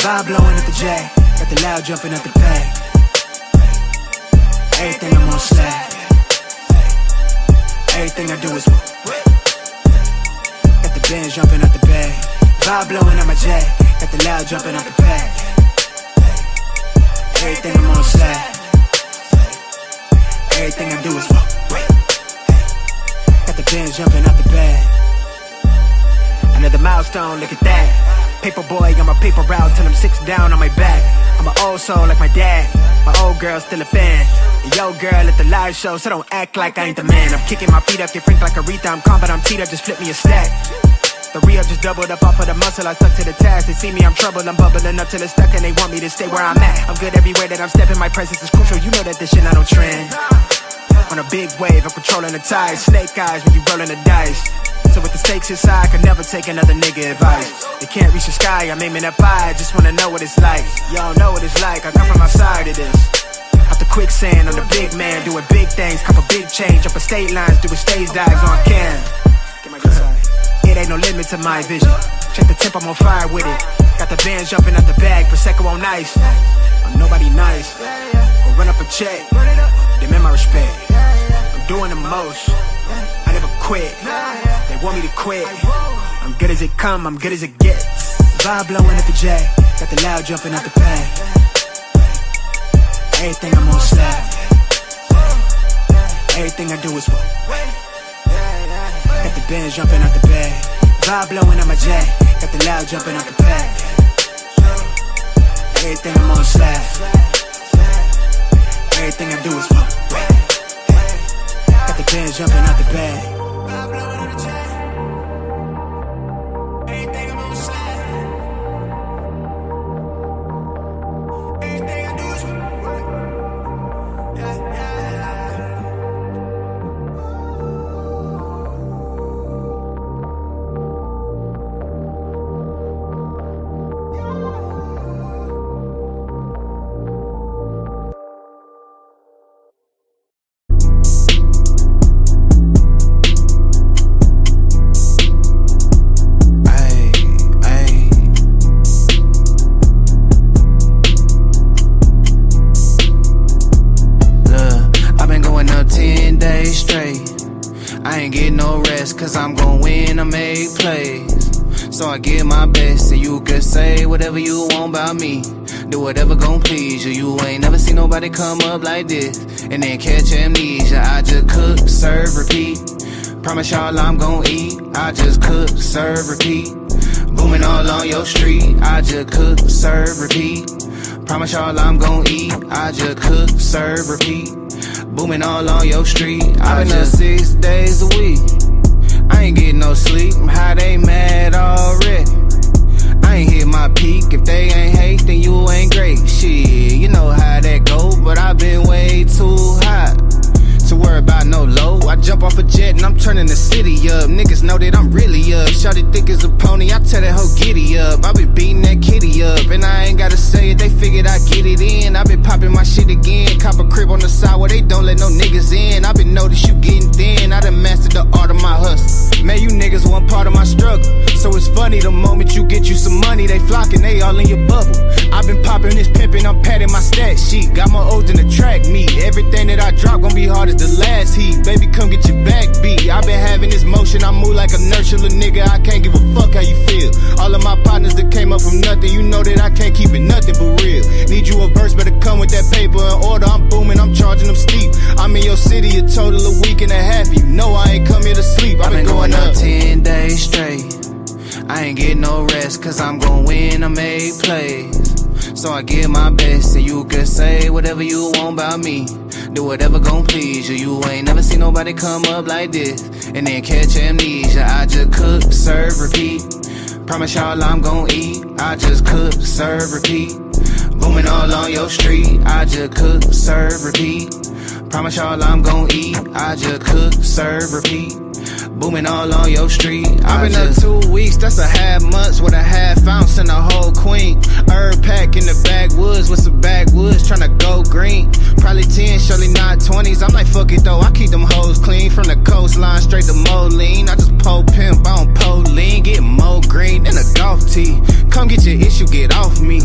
Vibe blowing at the J, got the loud jumping at the pay. Everything I'm on slack. Everything I do is got the Benz jumping at the bay. Vibe blowing at my J, got the loud jumping at the pay. Everything I'm on slack. Everything I do is got the Benz jumping out the bag. Another milestone, look at that. Paper boy on my paper route till I'm 6 down on my back. I'm an old soul like my dad. My old girl still a fan. And yo girl at the live show, so don't act like I ain't the man. I'm kicking my feet up, get franked like Aretha. I'm calm but I'm teed up, just flip me a stack. The re-up just doubled up off of the muscle, I stuck to the task. They see me, I'm trouble, I'm bubbling up till it's stuck. And they want me to stay where I'm at. I'm good everywhere that I'm stepping, my presence is crucial. You know that this shit not no trend. On a big wave, I'm controlling the tide. Snake eyes when you rolling the dice. So with the stakes inside, I could never take another nigga advice. They can't reach the sky, I'm aiming up high. I just wanna know what it's like. Y'all know what it's like, I come from outside of this. Out the quicksand, I'm the big man, doing big things. Cop a big change, up a state lines, doing stage dives on cam. Get my guitar. It ain't no limit to my vision. Check the tip, I'm on fire with it. Got the bands jumping out the bag, Prosecco on ice. I'm nobody nice. Go run up a check, demand my respect. I'm doing the most, I never quit. They want me to quit. I'm good as it come, I'm good as it gets. Vibe blowing at the J, got the loud jumping out the pay. Everything I'm on slack. Everything I do is got the Benz jumping out the bag. Vibe blowing at my J, got the loud jumping out the pack. Everything I'm on slack. Everything I do is got the Benz jumping out the bag. Vibe blowing at the J. Everything I'm on slack. Everything I do is cause I'm gon' win, I make plays. So I give my best, and you can say whatever you want about me. Do whatever gon' please you. You ain't never seen nobody come up like this and then catch amnesia. I just cook, serve, repeat. Promise y'all I'm gon' eat. I just cook, serve, repeat. Booming all on your street. I just cook, serve, repeat. Promise y'all I'm gon' eat. I just cook, serve, repeat. Booming all on your street. I've been up 6 days a week. I ain't getting no sleep, how they mad already. I ain't hit my peak, if they ain't hate, then you ain't great. Shit, you know how that go, but I've been way too hot to worry about no low. I jump off a jet and I'm turning the city up. Niggas know that I'm really up. Shawty thick as a pony, I tell that hoe giddy up. I been beating that kitty up, and I ain't gotta say it, they figured I get it in. I been popping my shit again, cop a crib on the side where they don't let no niggas in. I been noticed you getting thin, I done mastered the art of my hustle. Man, you niggas one part of my struggle. So it's funny, the moment you get you some money, they flocking, they all in your bubble. I been popping this pimpin', I'm patting my stat sheet. Got my O's in the track meet. Everything that I drop gon' be hard as the last heat. Baby, come get your back beat. I been having this motion, I move like a nurture, little nigga. I can't give a fuck how you feel. All of my partners that came up from nothing, you know that I can't keep it nothing but real. Need you a verse, better come with that paper in order. I'm booming, I'm charging them steep. I'm in your city a total of week and a half. You know I ain't come here to sleep. I been going up 10 days straight. I ain't getting no rest, cause I'm gon' win, I make plays. So I give my best, and you can say whatever you want about me. Do whatever gon' please you. You ain't never seen nobody come up like this and then catch amnesia. I just cook, serve, repeat. Promise y'all I'm gon' eat. I just cook, serve, repeat. Booming all on your street. I just cook, serve, repeat. Promise y'all I'm gon' eat. I just cook, serve, repeat. Booming all on your street. I've been up 2 weeks, that's a half months with a half ounce and a whole queen. Herb pack in the backwoods with some backwoods, tryna go green. Probably 10, surely not 20s. I'm like, fuck it though, I keep them hoes clean. From the coastline straight to Moline. I just pull pimp, I don't pull lean. Get more green than a golf tee. Come get your issue, get off me.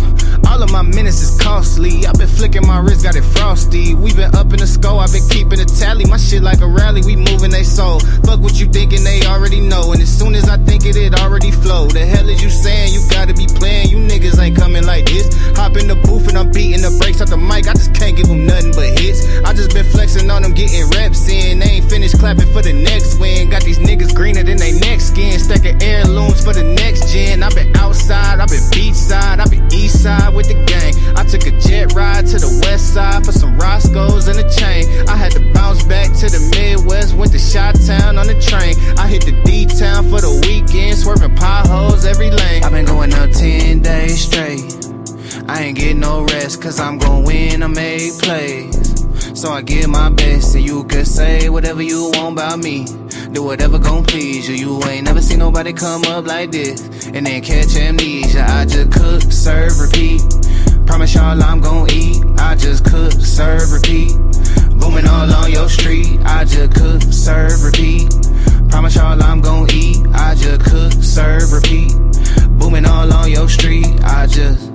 All of my minutes is costly. I've been flicking my wrist, got it frosty. We been up in the score, I've been keeping a tally. My shit like a rally, we moving they soul. Fuck what you thinking, they already know. And as soon as I think it already flow. The hell is you saying? You gotta be playing. You niggas ain't coming like this. Hop in the booth and I'm beating the brakes off the mic. I just can't give them nothing but hits. I just been flexing on them, getting reps in. They ain't finished clapping for the next win. Got these niggas greener than they next skin. Stacking heirlooms for the next gen. I been outside, I been beachside, I been east side with the gang. I took a jet ride to the west side for some Roscoe's and a chain. I had to bounce back to the Midwest, went to Chi-Town on the train. I hit the D-Town for the weekend, swerving potholes every lane. I've been going out 10 days straight. I ain't getting no rest, cause I'm gon' win, I make plays. So I give my best, and you can say whatever you want about me. Do whatever gon' please you. You ain't never seen nobody come up like this and then catch amnesia. I just cook, serve, repeat. Promise y'all I'm gon' eat. I just cook, serve, repeat. Booming all on your street. I just cook, serve, repeat. Promise y'all I'm gon' eat. I just cook, serve, repeat. Booming all on your street. I just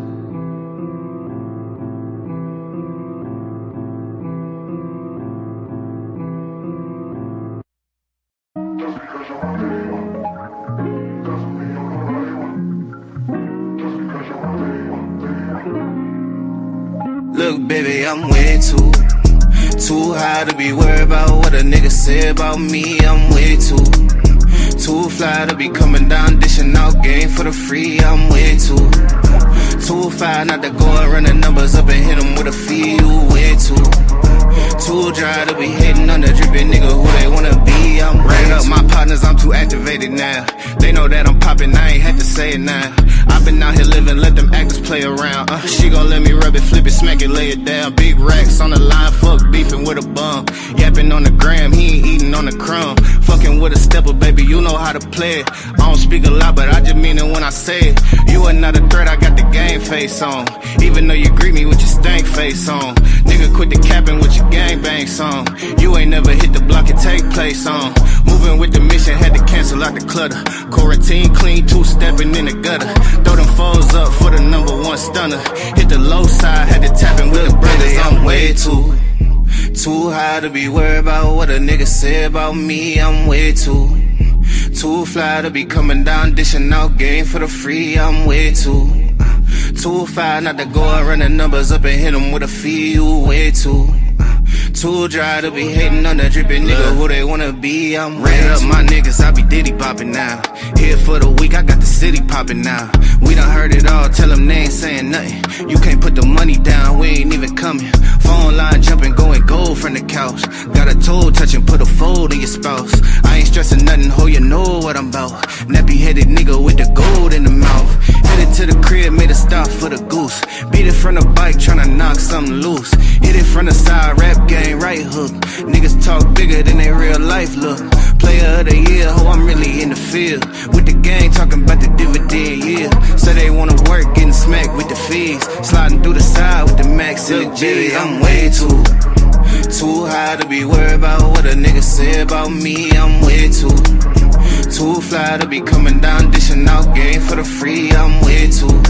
look, baby, I'm way too high to be worried about what a nigga say about me. I'm way too fly to be coming down, dishing out game for the free. I'm way too fly not to go and run the numbers up and hit them with a fee. You way too dry to be hitting on the dripping nigga who they wanna be. I'm running up my partners, I'm too activated now. They know that I'm popping, I ain't had to say it now. I've been out here living, let them actors play around. She gon' let me rub it, flip it, smack it, lay it down. Big racks on the line, fuck beefing with a bum. Yapping on the gram, he ain't eating on the crumb. Fucking with a stepper, baby, you know how to play it. I don't speak a lot, but I just mean it when I say it. You are not a threat, I got the game face on. Even though you greet me with your stank face on. Nigga, quit the capping with your gangbang song. You ain't never hit the block and take place on. Moving with the mission, had to cancel out the clutter. Quarantine clean, two-stepping in the gutter. Throw them foes up for the #1 stunner. Hit the low side, had to tap in with the brothers. I'm way too high to be worried about what a nigga say about me. I'm way too fly to be coming down, dishing out game for the free. I'm way too fly not to go and run the numbers up and hit them with a fee. You way too dry to be hating on that dripping nigga who they wanna be. I'm ran up my niggas, I be Diddy popping now. Here for the week, I got the city popping now. We done heard it all, tell them they ain't saying nothing. You can't put the money down, we ain't even coming. Phone line jumping, going gold from the couch. Got a toe touching, put a fold in your spouse. I ain't stressing nothing, ho, you know what I'm about. Nappy headed nigga with the gold in the mouth. Headed to the crib, made a stop for the goose. Beat it from the bike, tryna knock something loose. Hit it from the side, rap game, right hook. Niggas talk bigger than they real life look. Player of the year, ho, I'm really in the field. With the gang, talking about the dividend, yeah. Say they wanna work, getting smacked with the fees. Sliding through the side with the max in the G. I'm way too high to be worried about what a nigga say about me. I'm way too fly to be coming down, dishing out game for the free. I'm way too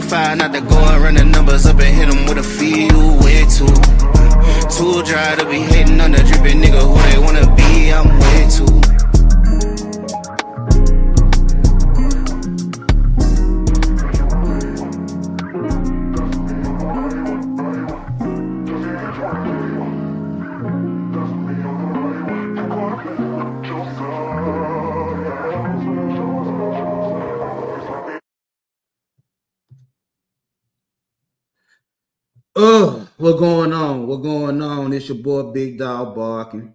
fly not to go and run the numbers up and hit them with a fee. You way too dry to be hating on the dripping nigga who they wanna be. I'm way too. What going on? What going on? It's your boy Big Dog Barking.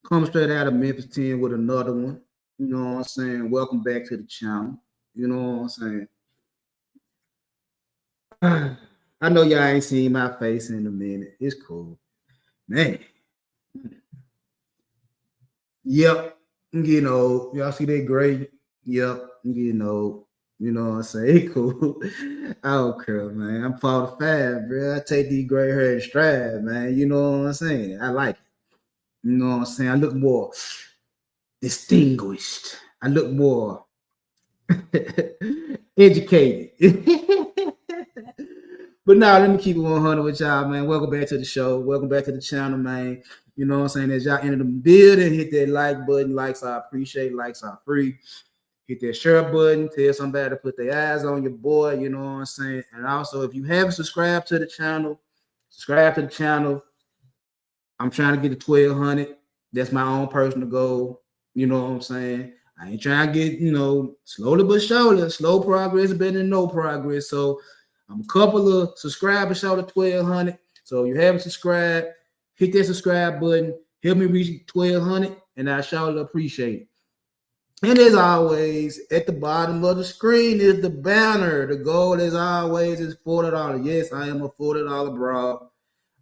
Come straight out of Memphis 10 with another one. You know what I'm saying? Welcome back to the channel. You know what I'm saying? I know y'all ain't seen my face in a minute. It's cool. Man. Yep. I'm getting old. Y'all see that gray? Yep. I'm getting old. You know what I'm saying? Cool. I don't care, man. I'm 45, bro. I take these gray hair in stride, man. You know what I'm saying? I like it. You know what I'm saying? I look more distinguished. I look more Educated. But now let me keep it 100 with y'all, man. Welcome back to the show. Welcome back to the channel, man. You know what I'm saying? As y'all enter the building, hit that like button. Likes I appreciate. Likes are free. Hit that share button. Tell somebody to put their eyes on your boy. You know what I'm saying? And also, if you haven't subscribed to the channel, subscribe to the channel. I'm trying to get to 1,200. That's my own personal goal. You know what I'm saying? I ain't trying to get, slowly but surely. Slow progress is better than no progress. So I'm a couple of subscribers short of 1,200. So if you haven't subscribed, hit that subscribe button. Help me reach 1,200, and I surely appreciate it. And as always, at the bottom of the screen is the banner. The goal, as always, is $40. Yes, I am a $40 broad.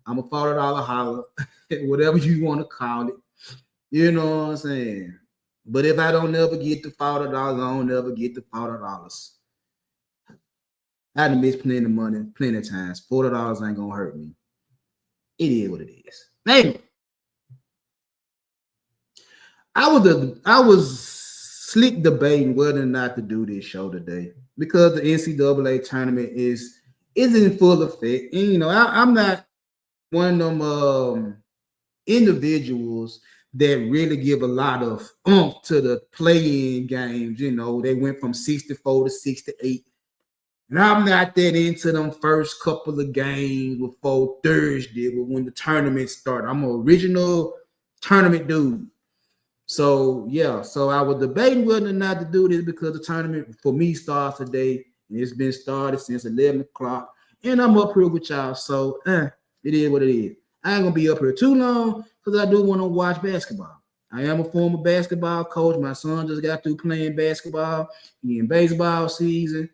I'm a $40 holler, whatever you want to call it. You know what I'm saying? But if I don't ever get the $40, I don't ever get the $40. I done missed plenty of money, plenty of times. $40 ain't gonna hurt me. It is what it is. Anyway, I was slick debating whether or not to do this show today because the NCAA tournament is in full effect. And I'm not one of them individuals that really give a lot of oomph to the play-in games. They went from 64 to 68. And I'm not that into them first couple of games before Thursday, but when the tournament started. I'm an original tournament dude. So, yeah. So I was debating whether or not to do this because the tournament for me starts today. And it's been started since 11 o'clock. And I'm up here with y'all. So, it is what it is. I ain't going to be up here too long because I do want to watch basketball. I am a former basketball coach. My son just got through playing basketball. He in baseball season.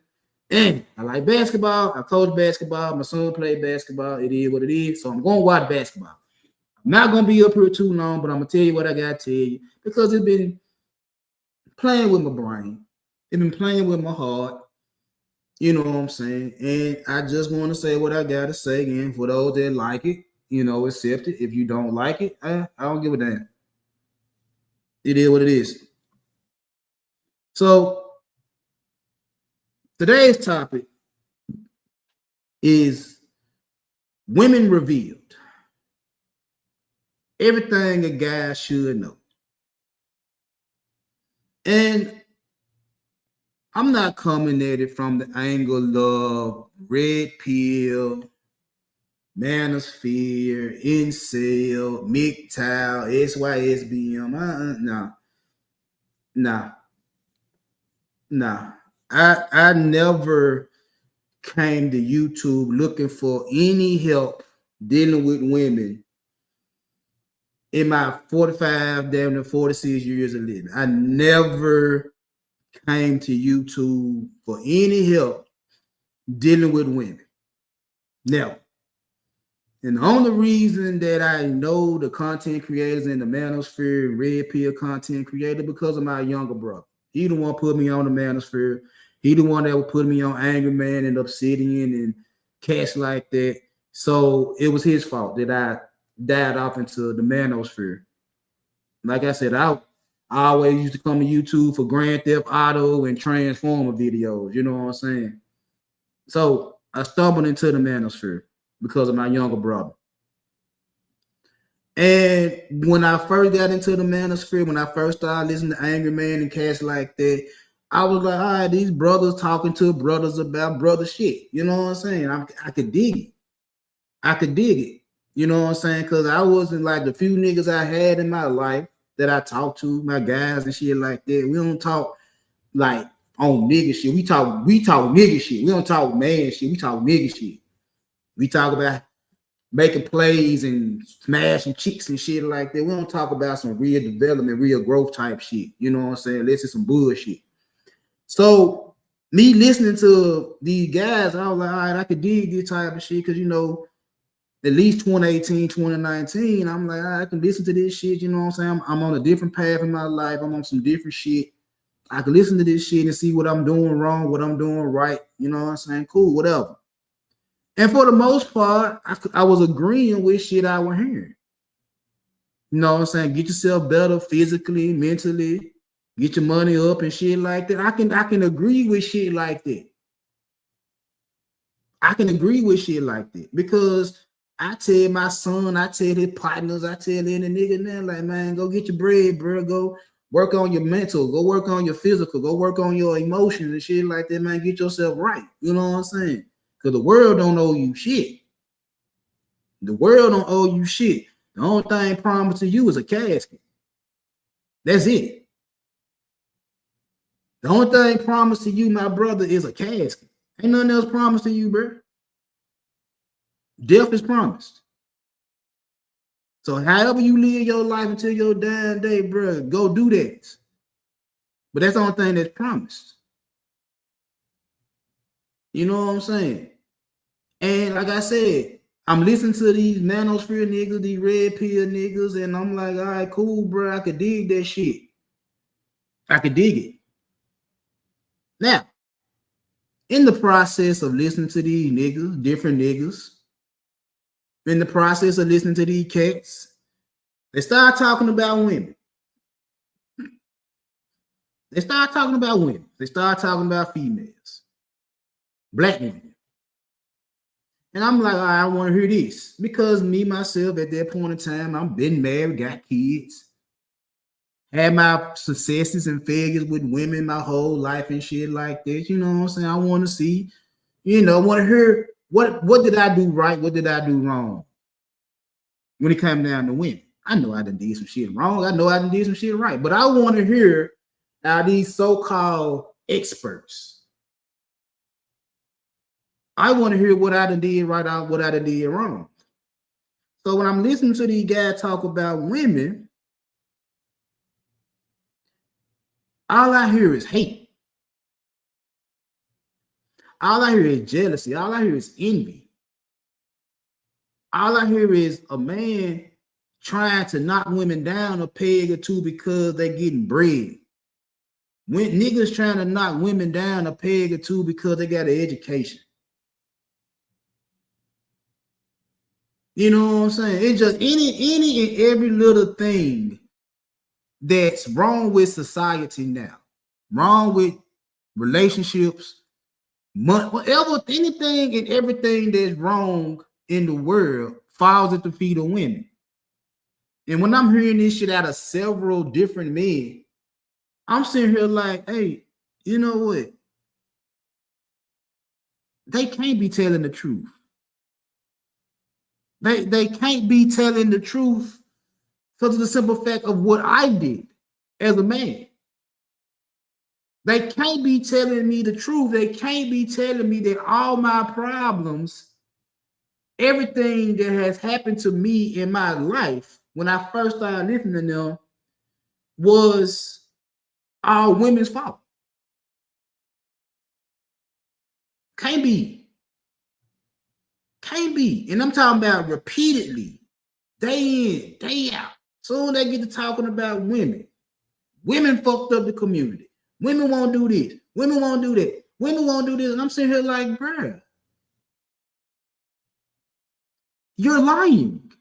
And I like basketball. I coach basketball. My son played basketball. It is what it is. So I'm going to watch basketball. I'm not going to be up here too long, but I'm going to tell you what I got to tell you because it's been playing with my brain. It's been playing with my heart. You know what I'm saying? And I just want to say what I got to say again for those that like it. Accept it. If you don't like it, I don't give a damn. It is what it is. So today's topic is women revealed. Everything a guy should know. And I'm not coming at it from the angle of red pill, manosphere, incel, MGTOW, SYSBM. Nah. I never came to YouTube looking for any help dealing with women in my 45, damn near 46 years of living. I never came to YouTube for any help dealing with women. Never. And the only reason that I know the content creators in the manosphere, red pill content creator, because of my younger brother. He the one put me on the manosphere. He the one that would put me on Angry Man and Obsidian and cats like that. So it was his fault that I died off into the manosphere. Like I said, I always used to come to YouTube for Grand Theft Auto and Transformer videos. You know what I'm saying? So I stumbled into the manosphere because of my younger brother. And when I first got into the manosphere, when I first started listening to Angry Man and cats like that, I was like, all right, these brothers talking to brothers about brother shit. You know what I'm saying? I could dig it. I could dig it. You know what I'm saying? Because I wasn't like the few niggas I had in my life that I talked to, my guys and shit like that. We don't talk like on nigga shit. We talk nigga shit. We don't talk man shit. We talk nigga shit. We talk about making plays and smashing chicks and shit like that. We don't talk about some real development, real growth type shit. You know what I'm saying? This is some bullshit. So me listening to these guys, I was like, all right, I could dig this type of shit because, at least 2018, 2019, I'm like, I can listen to this shit. You know what I'm saying? I'm on a different path in my life. I'm on some different shit. I can listen to this shit and see what I'm doing wrong, what I'm doing right. You know what I'm saying? Cool, whatever. And for the most part, I was agreeing with shit I was hearing. You know what I'm saying? Get yourself better physically, mentally. get your money up and shit like that. I can agree with shit like that. I can agree with shit like that because I tell my son, I tell his partners, I tell any nigga now, like, man, go get your bread, bro. Go work on your mental, go work on your physical, go work on your emotions and shit like that, man. Get yourself right. You know what I'm saying? Because the world don't owe you shit. The world don't owe you shit. The only thing promised to you is a casket. That's it. The only thing promised to you, my brother, is a casket. Ain't nothing else promised to you, bro. Death is promised. So however you live your life until your dying day, bro, go do that. But that's the only thing that's promised. You know what I'm saying? And like I said, I'm listening to these manosphere niggas, these red pill niggas, and I'm like, all right, cool, bro. I could dig that shit. I could dig it. Now, in the process of listening to these niggas, different niggas, in the process of listening to these cats, they start talking about women. They start talking about women. They start talking about females, black women. And I'm like, all right, I want to hear this because me, myself, at that point in time, I've been married, got kids, had my successes and failures with women my whole life and shit like that. You know what I'm saying? I want to see, you know, want to hear what did I do right? What did I do wrong? When it comes down to women, I know I done did some shit wrong. I know I done did some shit right, but I want to hear how these so-called experts. I want to hear what I done did right out, what I done did wrong. So when I'm listening to these guys talk about women, all I hear is hate. All I hear is jealousy. All I hear is envy. All I hear is a man trying to knock women down a peg or two because they're getting bread. When niggas trying to knock women down a peg or two because they got an education. You know what I'm saying? It's just any and every little thing that's wrong with society now, wrong with relationships, whatever, anything and everything that's wrong in the world falls at the feet of women. And when I'm hearing this shit out of several different men, I'm sitting here like, hey, you know what? They can't be telling the truth. They can't be telling the truth because of the simple fact of what I did as a man. They can't be telling me the truth. They can't be telling me that all my problems, everything that has happened to me in my life when I first started listening to them was all women's fault. Can't be. Can't be. And I'm talking about repeatedly, day in, day out. Soon they get to talking about women. Women fucked up the community. Women won't do this. Women won't do that. Women won't do this. And I'm sitting here like, bruh, you're lying.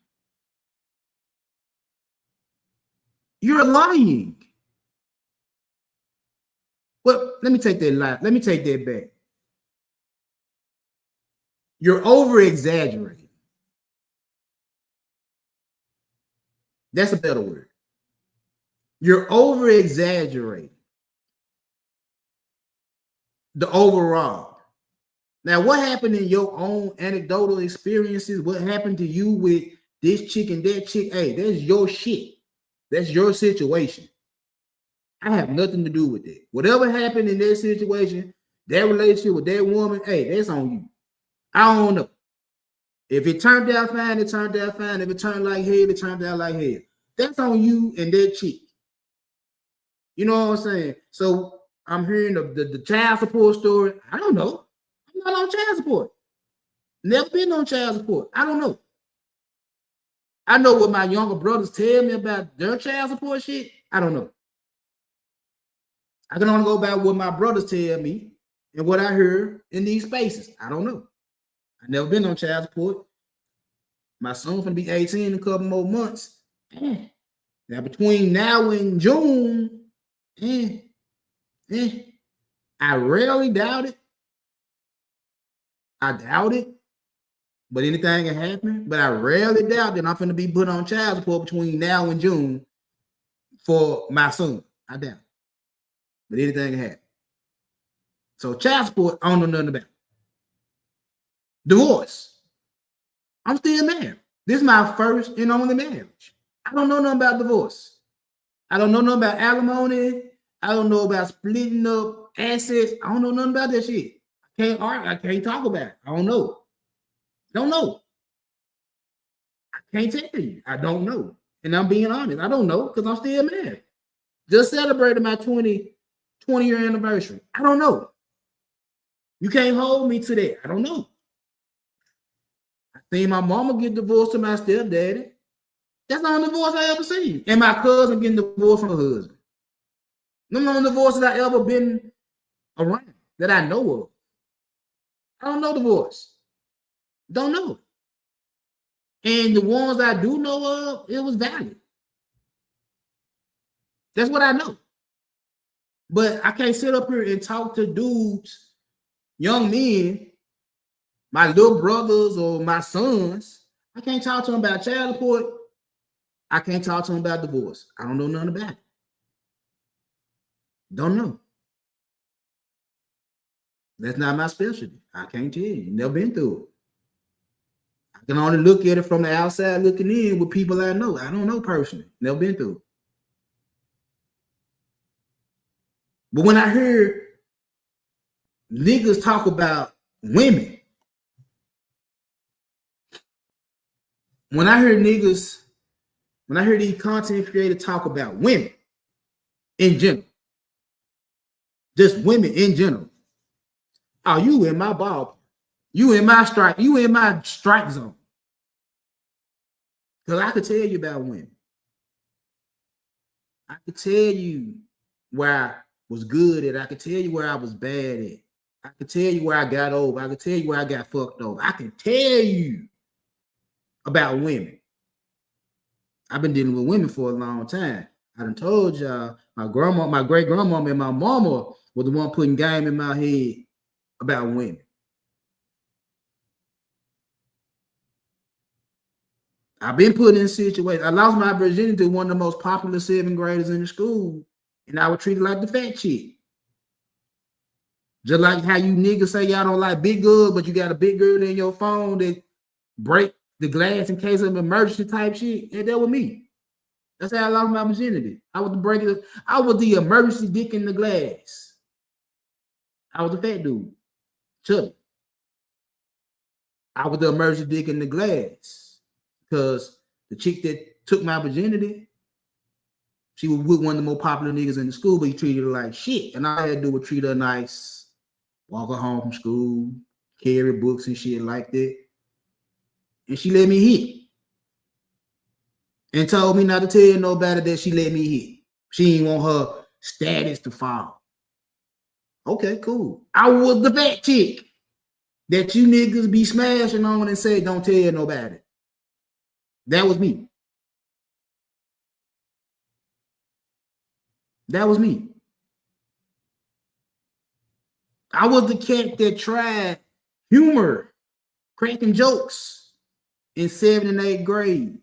You're lying. Well, let me take that lie. Let me take that back. You're over-exaggerating. That's a better word. You're over-exaggerating the overall. Now, what happened in your own anecdotal experiences? What happened to you with this chick and that chick? Hey, that's your shit. That's your situation. I have nothing to do with it. Whatever happened in that situation, that relationship with that woman, hey, that's on you. I don't know. If it turned out fine, it turned out fine. If it turned like hell, it turned out like hell. That's on you and that chick. You know what I'm saying? So I'm hearing the child support story. I don't know. I'm not on child support. Never been on child support. I don't know. I know what my younger brothers tell me about their child support shit. I don't know. I can only go by what my brothers tell me and what I heard in these spaces. I don't know. I've never been on child support. My son's gonna be 18 in a couple more months. Now, between now and June, I rarely doubt it. I doubt it. But anything can happen. But I rarely doubt that I'm going to be put on child support between now and June for my son. I doubt it. But anything can happen. So child support, I don't know nothing about. Divorce. I'm still married. This is my first and only marriage. I don't know nothing about divorce. I don't know nothing about alimony. I don't know about splitting up assets. I don't know nothing about that shit. I can't talk about it. I don't know. Don't know. I can't tell you. I don't know. And I'm being honest. I don't know because I'm still married. Just celebrated my 20-year anniversary. I don't know. You can't hold me to that. I don't know. I seen my mama get divorced to my stepdaddy. That's the only divorce I ever seen. And my cousin getting divorced from her husband. None of the divorces I ever been around that I know of. I don't know divorce. Don't know. And the ones I do know of, it was valid. That's what I know. But I can't sit up here and talk to dudes, young men, my little brothers or my sons. I can't talk to them about child support. I can't talk to them about divorce. I don't know nothing about it. Don't know. That's not my specialty. I can't tell you. Never been through it. I can only look at it from the outside looking in with people I know. I don't know personally. Never been through it. But when I hear niggas talk about women, when I hear these content creators talk about women in general, just women in general, oh, you in my ball, you in my strike zone. Because I could tell you about women. I could tell you where I was good at. I could tell you where I was bad at. I could tell you where I got over. I could tell you where I got fucked over. I can tell you about women. I've been dealing with women for a long time. I done told y'all my grandma, my great grandmama, and my mama were the one putting game in my head about women. I've been put in situations. I lost my virginity to one of the most popular 7th graders in the school, and I was treated like the fat chick. Just like how you niggas say y'all don't like big girls, but you got a big girl in your phone that break the glass in case of emergency type shit. And that was me. That's how I lost my virginity. I was the emergency dick in the glass. I was a fat dude. Chubby. I was the emergency dick in the glass. Because the chick that took my virginity, she was with one of the more popular niggas in the school, but he treated her like shit. And all I had to do was treat her nice, walk her home from school, carry books and shit like that. And she let me hit. And told me not to tell nobody that she let me hit. She didn't want her status to fall. Okay, cool. I was the fat chick that you niggas be smashing on and say, don't tell nobody. That was me. That was me. I was the cat that tried humor, cracking jokes in 7th and 8th grade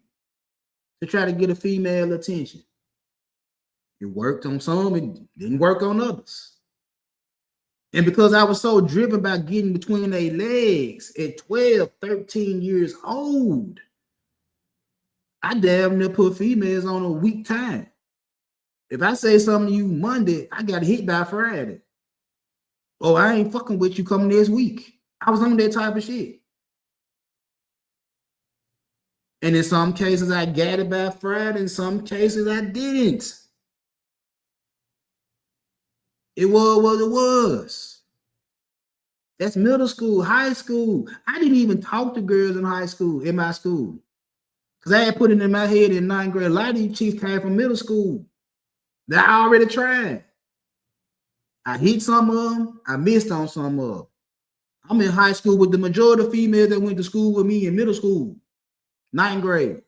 to try to get a female attention. It worked on some, it didn't work on others. And because I was so driven by getting between their legs at 12, 13 years old, I damn near put females on a week time. If I say something to you Monday, I got hit by Friday. Oh, I ain't fucking with you coming this week. I was on that type of shit. And in some cases, I got it by Friday. In some cases, I didn't. It was what it was. That's middle school, high school. I didn't even talk to girls in high school, in my school. Because I had put it in my head in 9th grade. A lot of these chicks came from middle school that I already tried. I hit some of them. I missed on some of them. I'm in high school with the majority of females that went to school with me in middle school, 9th grade.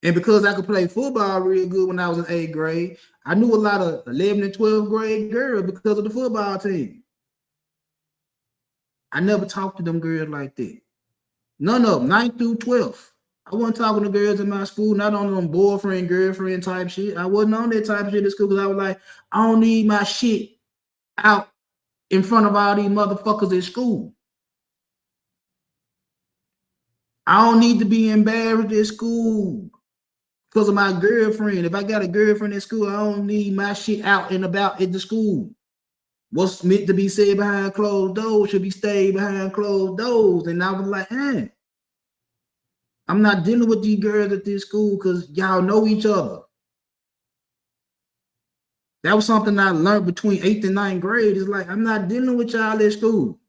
And because I could play football real good when I was in 8th grade, I knew a lot of 11 and 12th grade girls because of the football team. I never talked to them girls like that. None of them, 9th through 12th. I wasn't talking to girls in my school, not on them boyfriend, girlfriend type shit. I wasn't on that type of shit in school because I was like, I don't need my shit out in front of all these motherfuckers in school. I don't need to be embarrassed at school because of my girlfriend. If I got a girlfriend at school, I don't need my shit out and about at the school. What's meant to be said behind closed doors should be stayed behind closed doors. And I was like, I'm not dealing with these girls at this school because y'all know each other. That was something I learned between 8th and 9th grade. It's like, I'm not dealing with y'all at school.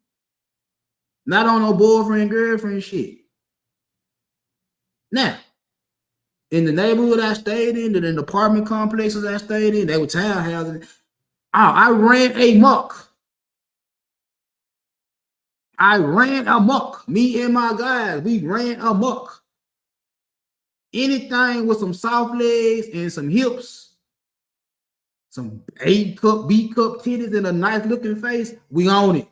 Not on no boyfriend, girlfriend shit. Now, in the neighborhood I stayed in the apartment complexes I stayed in, they were townhouses. I ran amok. I ran amok. Me and my guys, we ran amok. Anything with some soft legs and some hips, some A cup, B cup titties and a nice looking face, we own it.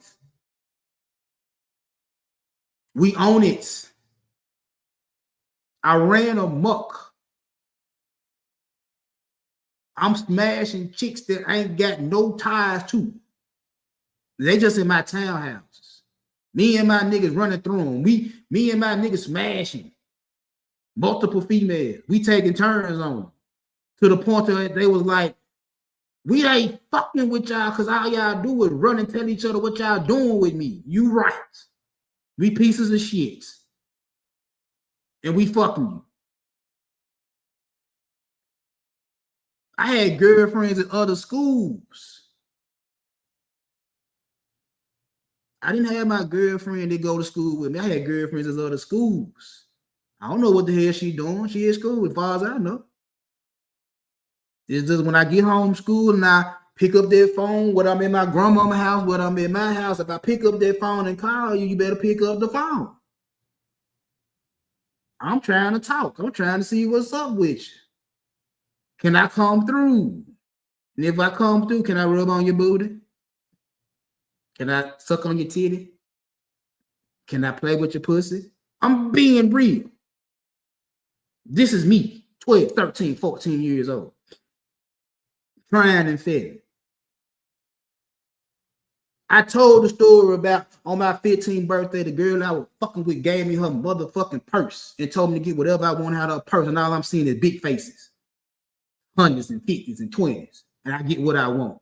We own it. I ran amok. I'm smashing chicks that ain't got no ties to. They just in my townhouses. Me and my niggas running through them. Me and my niggas smashing. Multiple females. We taking turns on them. To the point that they was like, we ain't fucking with y'all because all y'all do is run and tell each other what y'all doing with me. You right. We pieces of shit. And we fucking you. I had girlfriends at other schools. I didn't have my girlfriend that go to school with me. I had girlfriends at other schools. I don't know what the hell she doing. She at school as far as I know. It's just when I get home from school and I pick up that phone, whether I'm in my grandmama's house, whether I'm in my house, if I pick up that phone and call you, you better pick up the phone. I'm trying to talk. I'm trying to see what's up with you. Can I come through? And if I come through, can I rub on your booty? Can I suck on your titty? Can I play with your pussy? I'm being real. This is me, 12, 13, 14 years old. Trying and failing. I told the story about on my 15th birthday, the girl I was fucking with gave me her motherfucking purse and told me to get whatever I want out of her purse. And all I'm seeing is big faces. 100s and 50s and 20s. And I get what I want.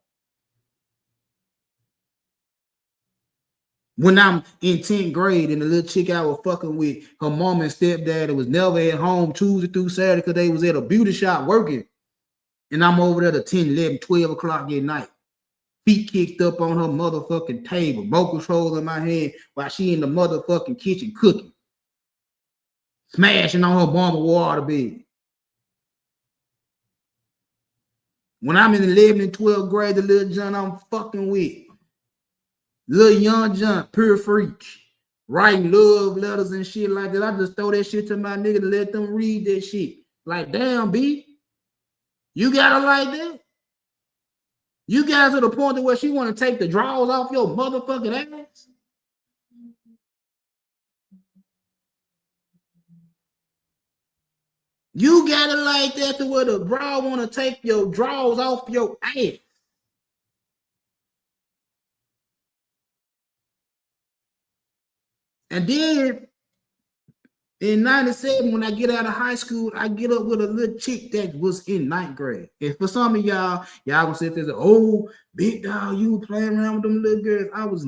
When I'm in 10th grade and the little chick I was fucking with, her mom and stepdad that was never at home Tuesday through Saturday because they was at a beauty shop working. And I'm over there to 10, 11, 12 o'clock at night. Feet kicked up on her motherfucking table. Remote control in my hand while she in the motherfucking kitchen cooking. Smashing on her mama water bed. When I'm in 11th and 12th grade, the little John I'm fucking with. Little young John, pure freak. Writing love letters and shit like that. I just throw that shit to my nigga to let them read that shit. Like, damn, B. You got her like that? You guys are the point to where she want to take the drawers off your motherfucking ass? You got it like that to where the bra want to take your drawers off your ass. And then in 97, when I get out of high school, I get up with a little chick that was in 9th grade. And for some of y'all gonna sit there and say, oh, big dog, you were playing around with them little girls. I was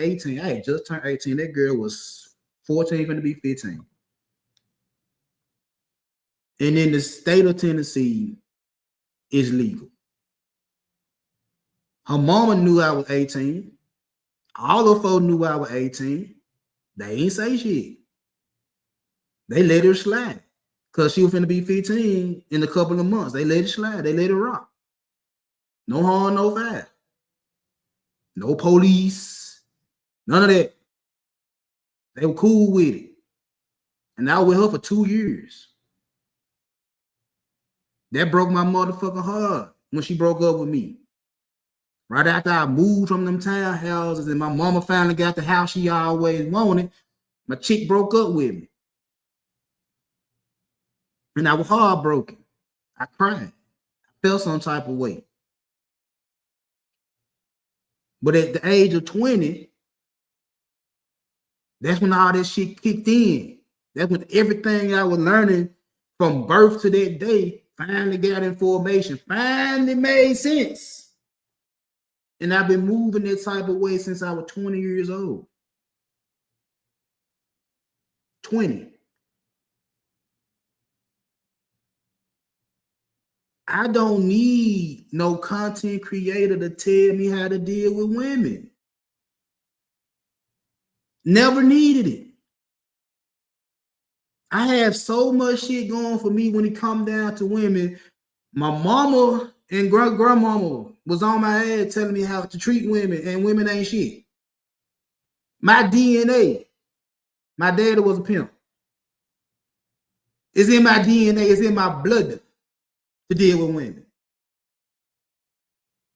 18. I had just turned 18. That girl was 14, going to be 15. And in the state of Tennessee, it's legal. Her mama knew I was 18. All of folks knew I was 18. They ain't say shit. They let her slide because she was finna be 15 in a couple of months. They let it slide. They let it rock. No harm, no foul. No police. None of that. They were cool with it. And I was with her for 2 years. That broke my motherfucking heart when she broke up with me. Right after I moved from them townhouses and my mama finally got the house she always wanted, my chick broke up with me. And I was heartbroken. I cried. I felt some type of way. But at the age of 20, that's when all this shit kicked in. That's when everything I was learning from birth to that day finally got in formation, finally made sense. And I've been moving that type of way since I was 20 years old. 20. I don't need no content creator to tell me how to deal with women. Never needed it. I have so much shit going for me when it come down to women. My mama and grandmama was on my ass telling me how to treat women, and women ain't shit. My DNA, my daddy was a pimp. It's in my DNA, it's in my blood to deal with women.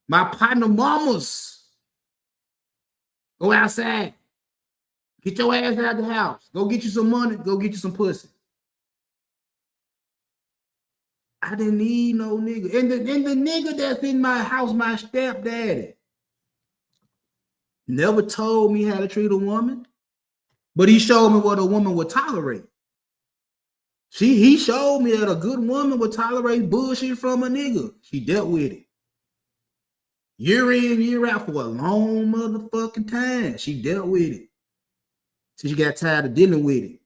My partner mamas go outside. Get your ass out of the house. Go get you some money. Go get you some pussy. I didn't need no nigga. And the nigga that's in my house, my stepdaddy, never told me how to treat a woman, but he showed me what a woman would tolerate. He showed me that a good woman would tolerate bullshit from a nigga. She dealt with it. Year in, year out for a long motherfucking time. She dealt with it. So she got tired of dealing with it.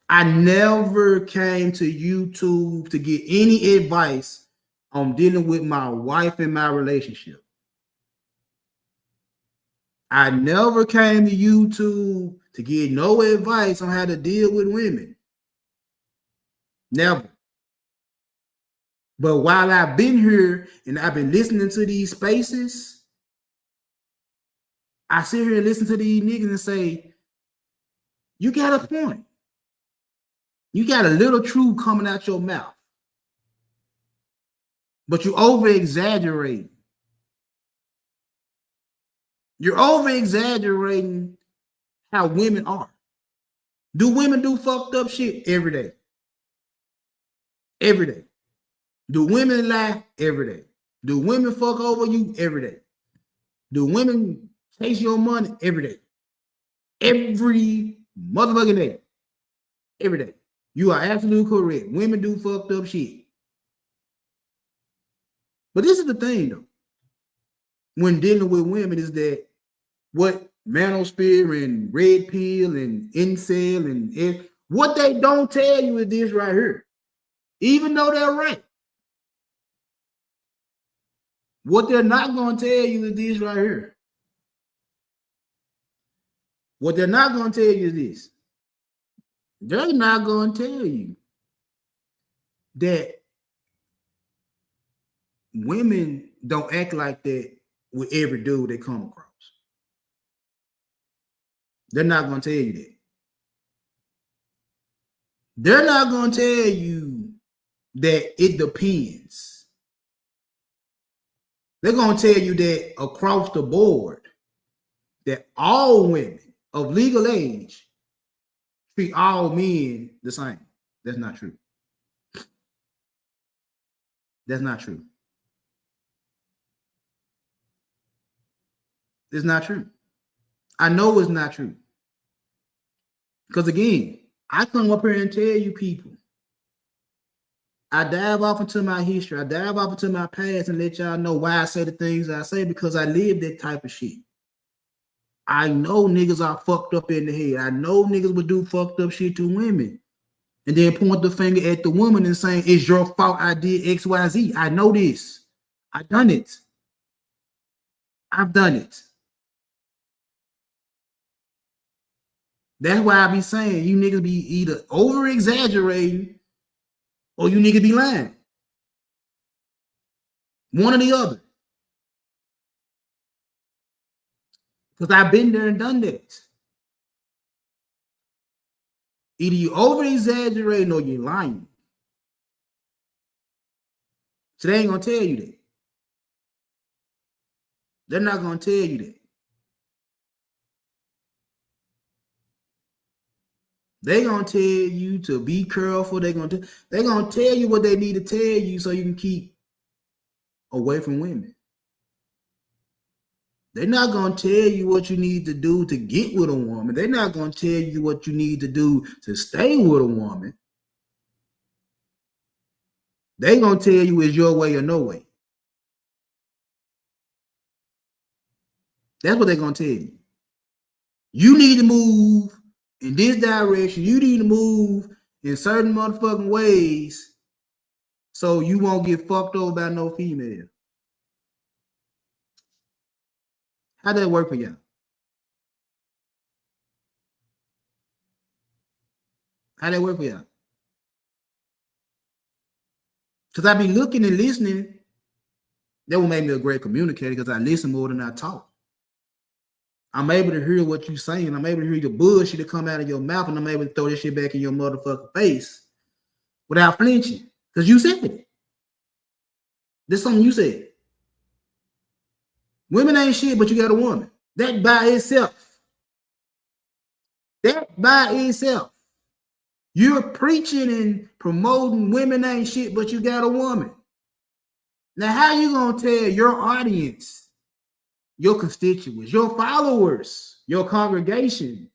I never came to YouTube to get any advice on dealing with my wife and my relationship. I never came to YouTube to get no advice on how to deal with women. Never. But while I've been here and I've been listening to these spaces, I sit here and listen to these niggas and say, you got a point. You got a little truth coming out your mouth. But you over-exaggerate. You're over-exaggerating how women are. Do women do fucked up shit? Every day. Every day. Do women lie? Every day. Do women fuck over you? Every day. Do women chase your money? Every day. Every motherfucking day. Every day. You are absolutely correct. Women do fucked up shit. But this is the thing, though. When dealing with women is that what Manosphere and Red Pill and Incel and what they don't tell you is this right here. Even though they're right. What they're not going to tell you is this right here. What they're not going to tell you is this. They're not going to tell you that women don't act like that with every dude they come across. They're not going to tell you that. They're not going to tell you that it depends. They're going to tell you that across the board, that all women of legal age treat all men the same. That's not true. That's not true. It's not true. I know it's not true. Because again, I come up here and tell you people. I dive off into my history. I dive off into my past and let y'all know why I say the things I say, because I live that type of shit. I know niggas are fucked up in the head. I know niggas would do fucked up shit to women and then point the finger at the woman and saying, it's your fault I did X, Y, Z. I know this. I've done it. I've done it. That's why I be saying you niggas be either over-exaggerating or you niggas be lying. One or the other. Because I've been there and done that. Either you over-exaggerating or you're lying. So they ain't gonna tell you that. They're not gonna tell you that. They're gonna tell you to be careful. They're gonna tell you what they need to tell you so you can keep away from women. They're not gonna tell you what you need to do to get with a woman. They're not gonna tell you what you need to do to stay with a woman. They're gonna tell you it's your way or no way. That's what they're gonna tell you. You need to move in this direction. You need to move in certain motherfucking ways so you won't get fucked over by no female. How'd that work for y'all? How'd that work for y'all? Because I be looking and listening. That will make me a great communicator because I listen more than I talk. I'm able to hear what you're saying. I'm able to hear the bullshit that come out of your mouth, and I'm able to throw this shit back in your motherfucking face without flinching. Because you said it. This is something you said. Women ain't shit, but you got a woman. That by itself. That by itself. You're preaching and promoting women ain't shit, but you got a woman. Now, how you gonna tell your audience, your constituents, your followers, your congregation,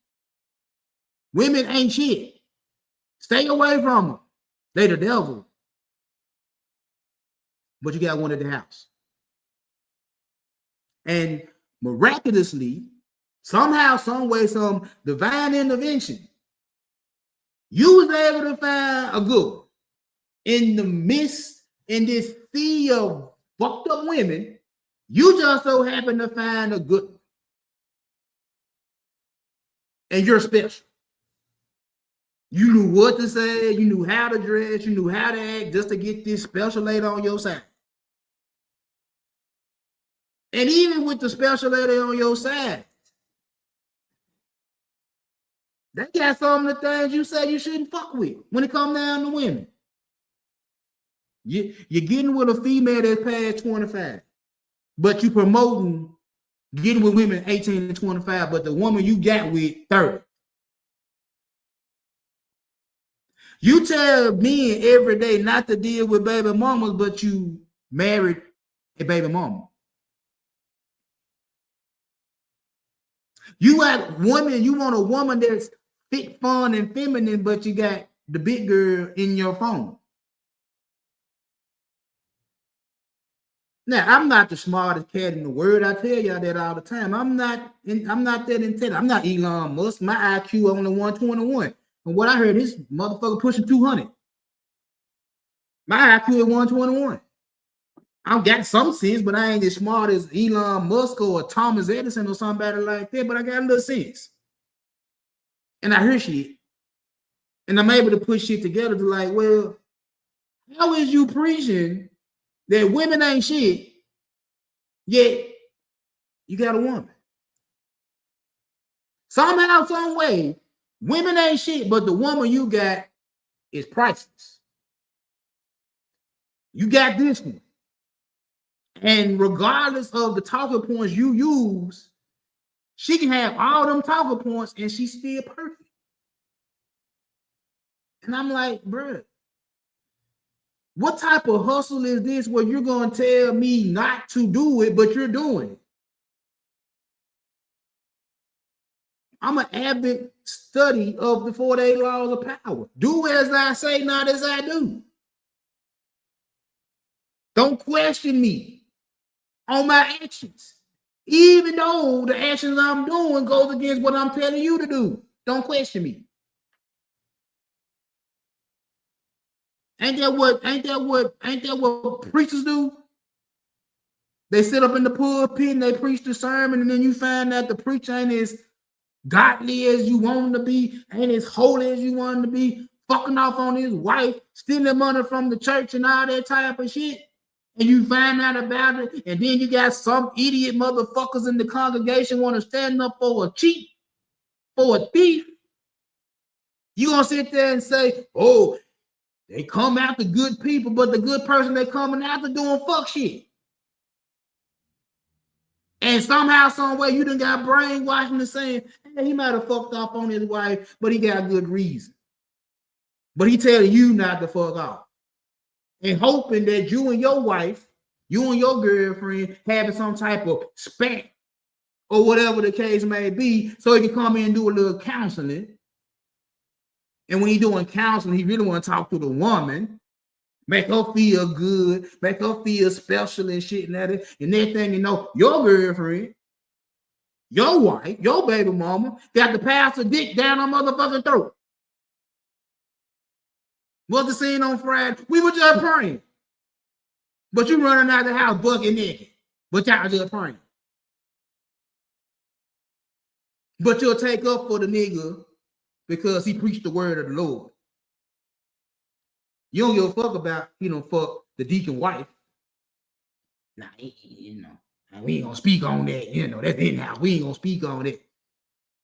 women ain't shit? Stay away from them. They the devil. But you got one at the house. And miraculously, somehow, some way, some divine intervention, you was able to find a good one. In the midst, in this sea of fucked up women, you just so happen to find a good one. And you're special. You knew what to say, you knew how to dress, you knew how to act just to get this special lady on your side. And even with the special lady on your side, they got some of the things you say you shouldn't fuck with when it comes down to women. You're getting with a female that's past 25, but you promoting getting with women 18 to 25, but the woman you got with 30. You tell men every day not to deal with baby mamas, but you married a baby mama. You got women, you want a woman that's fit, fun, and feminine, but you got the big girl in your phone. Now, I'm not the smartest cat in the world. I tell y'all that all the time. I'm not that intelligent. I'm not Elon Musk. My IQ only 121. From what I heard, this motherfucker pushing 200. My IQ is 121. I've got some sense, but I ain't as smart as Elon Musk or Thomas Edison or somebody like that, but I got a little sense. And I hear shit. And I'm able to put shit together to like, well, how is you preaching that women ain't shit, yet you got a woman? Somehow, some way, women ain't shit, but the woman you got is priceless. You got this one. And regardless of the talking points you use, she can have all them talking points and she's still perfect. And I'm like, bro, what type of hustle is this where you're going to tell me not to do it, but you're doing it? I'm an avid study of the 48 laws of power. Do as I say, not as I do. Don't question me on my actions, even though the actions I'm doing goes against what I'm telling you to do. Don't question me. Ain't that what preachers do? They sit up in the pulpit and they preach the sermon, and then you find out the preacher ain't as godly as you want him to be, ain't as holy as you want him to be, fucking off on his wife, stealing money from the church and all that type of shit. And you find out about it, and then you got some idiot motherfuckers in the congregation want to stand up for a cheat, for a thief. You gonna sit there and say, oh, They come after good people, but the good person they coming after doing fuck shit. And somehow, some way, you done got brainwashed into saying, hey, he might have fucked off on his wife, but he got good reason. But he telling you not to fuck off. And hoping that you and your wife, you and your girlfriend having some type of spat or whatever the case may be, so he can come in and do a little counseling. And when he's doing counseling, he really want to talk to the woman, make her feel good, make her feel special and shit and that. And next thing you know, your girlfriend, your wife, your baby mama got the pastor dick down her motherfucking throat. What's the scene on Friday? We were just praying. But you running out of the house bucket naked. But y'all just praying. But you'll take up for the nigga because he preached the word of the Lord. You don't give a fuck about, fuck the deacon wife. Nah, we ain't gonna speak on that. That's in now. We ain't gonna speak on that.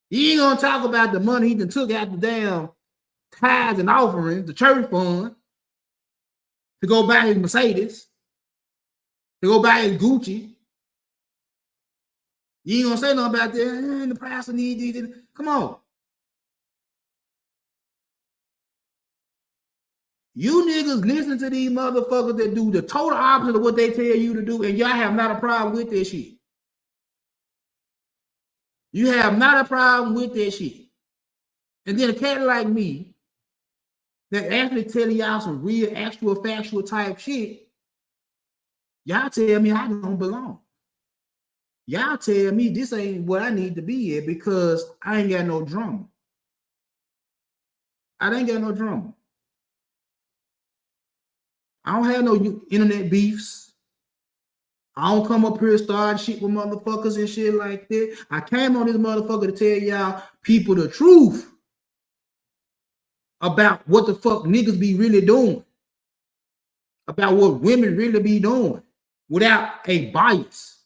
You ain't gonna talk about the money he done took out the damn tithes and offerings, the church fund, to go buy his Mercedes, to go buy his Gucci. You ain't gonna say nothing about that. The pastor needs these. Come on. You niggas listen to these motherfuckers that do the total opposite of what they tell you to do, and y'all have not a problem with that shit. You have not a problem with that shit. And then a cat like me that actually telling y'all some real, actual, factual type shit, y'all tell me I don't belong. Y'all tell me this ain't what I need to be at because I ain't got no drama. I ain't got no drama. I don't have no internet beefs. I don't come up here starting shit with motherfuckers and shit like that. I came on this motherfucker to tell y'all people the truth about what the fuck niggas be really doing. About what women really be doing without a bias.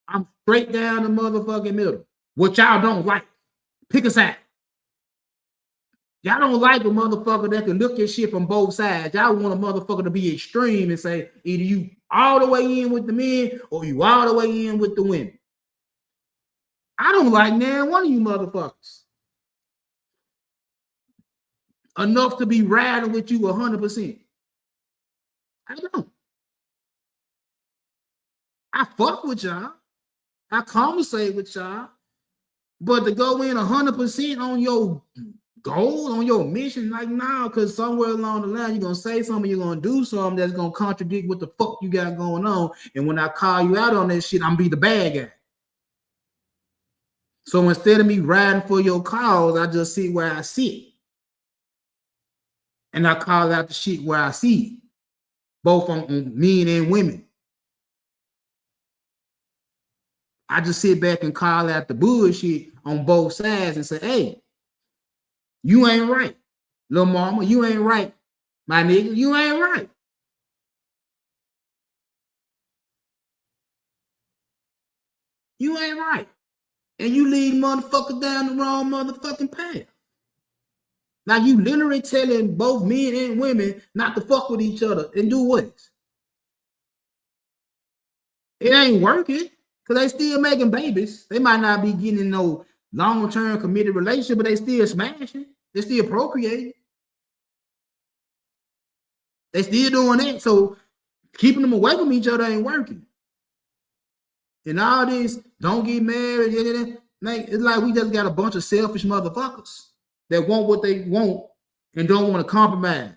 I'm straight down the motherfucking middle. What y'all don't like, pick a side. Y'all don't like a motherfucker that can look at shit from both sides. Y'all want a motherfucker to be extreme and say either you all the way in with the men or you all the way in with the women. I don't like man one of you motherfuckers enough to be riding with you 100%. I don't. I fuck with y'all. I conversate with y'all. But to go in 100% on your goal, on your mission, like nah, because somewhere along the line you're gonna say something, you're gonna do something that's gonna contradict what the fuck you got going on. And when I call you out on that shit, I'm be the bad guy. So instead of me riding for your cause, I just sit where I sit. And I call out the shit where I see it, both on men and women. I just sit back and call out the bullshit on both sides and say, hey, you ain't right. Little mama, you ain't right. My nigga, you ain't right. You ain't right. And you lead motherfuckers down the wrong motherfucking path. Now you literally telling both men and women not to fuck with each other and do what? It ain't working because they still making babies. They might not be getting no long-term committed relationship, but they still smashing. They still procreating. They still doing that. So keeping them away from each other ain't working. And all this, don't get married. It's like we just got a bunch of selfish motherfuckers that want what they want and don't want to compromise.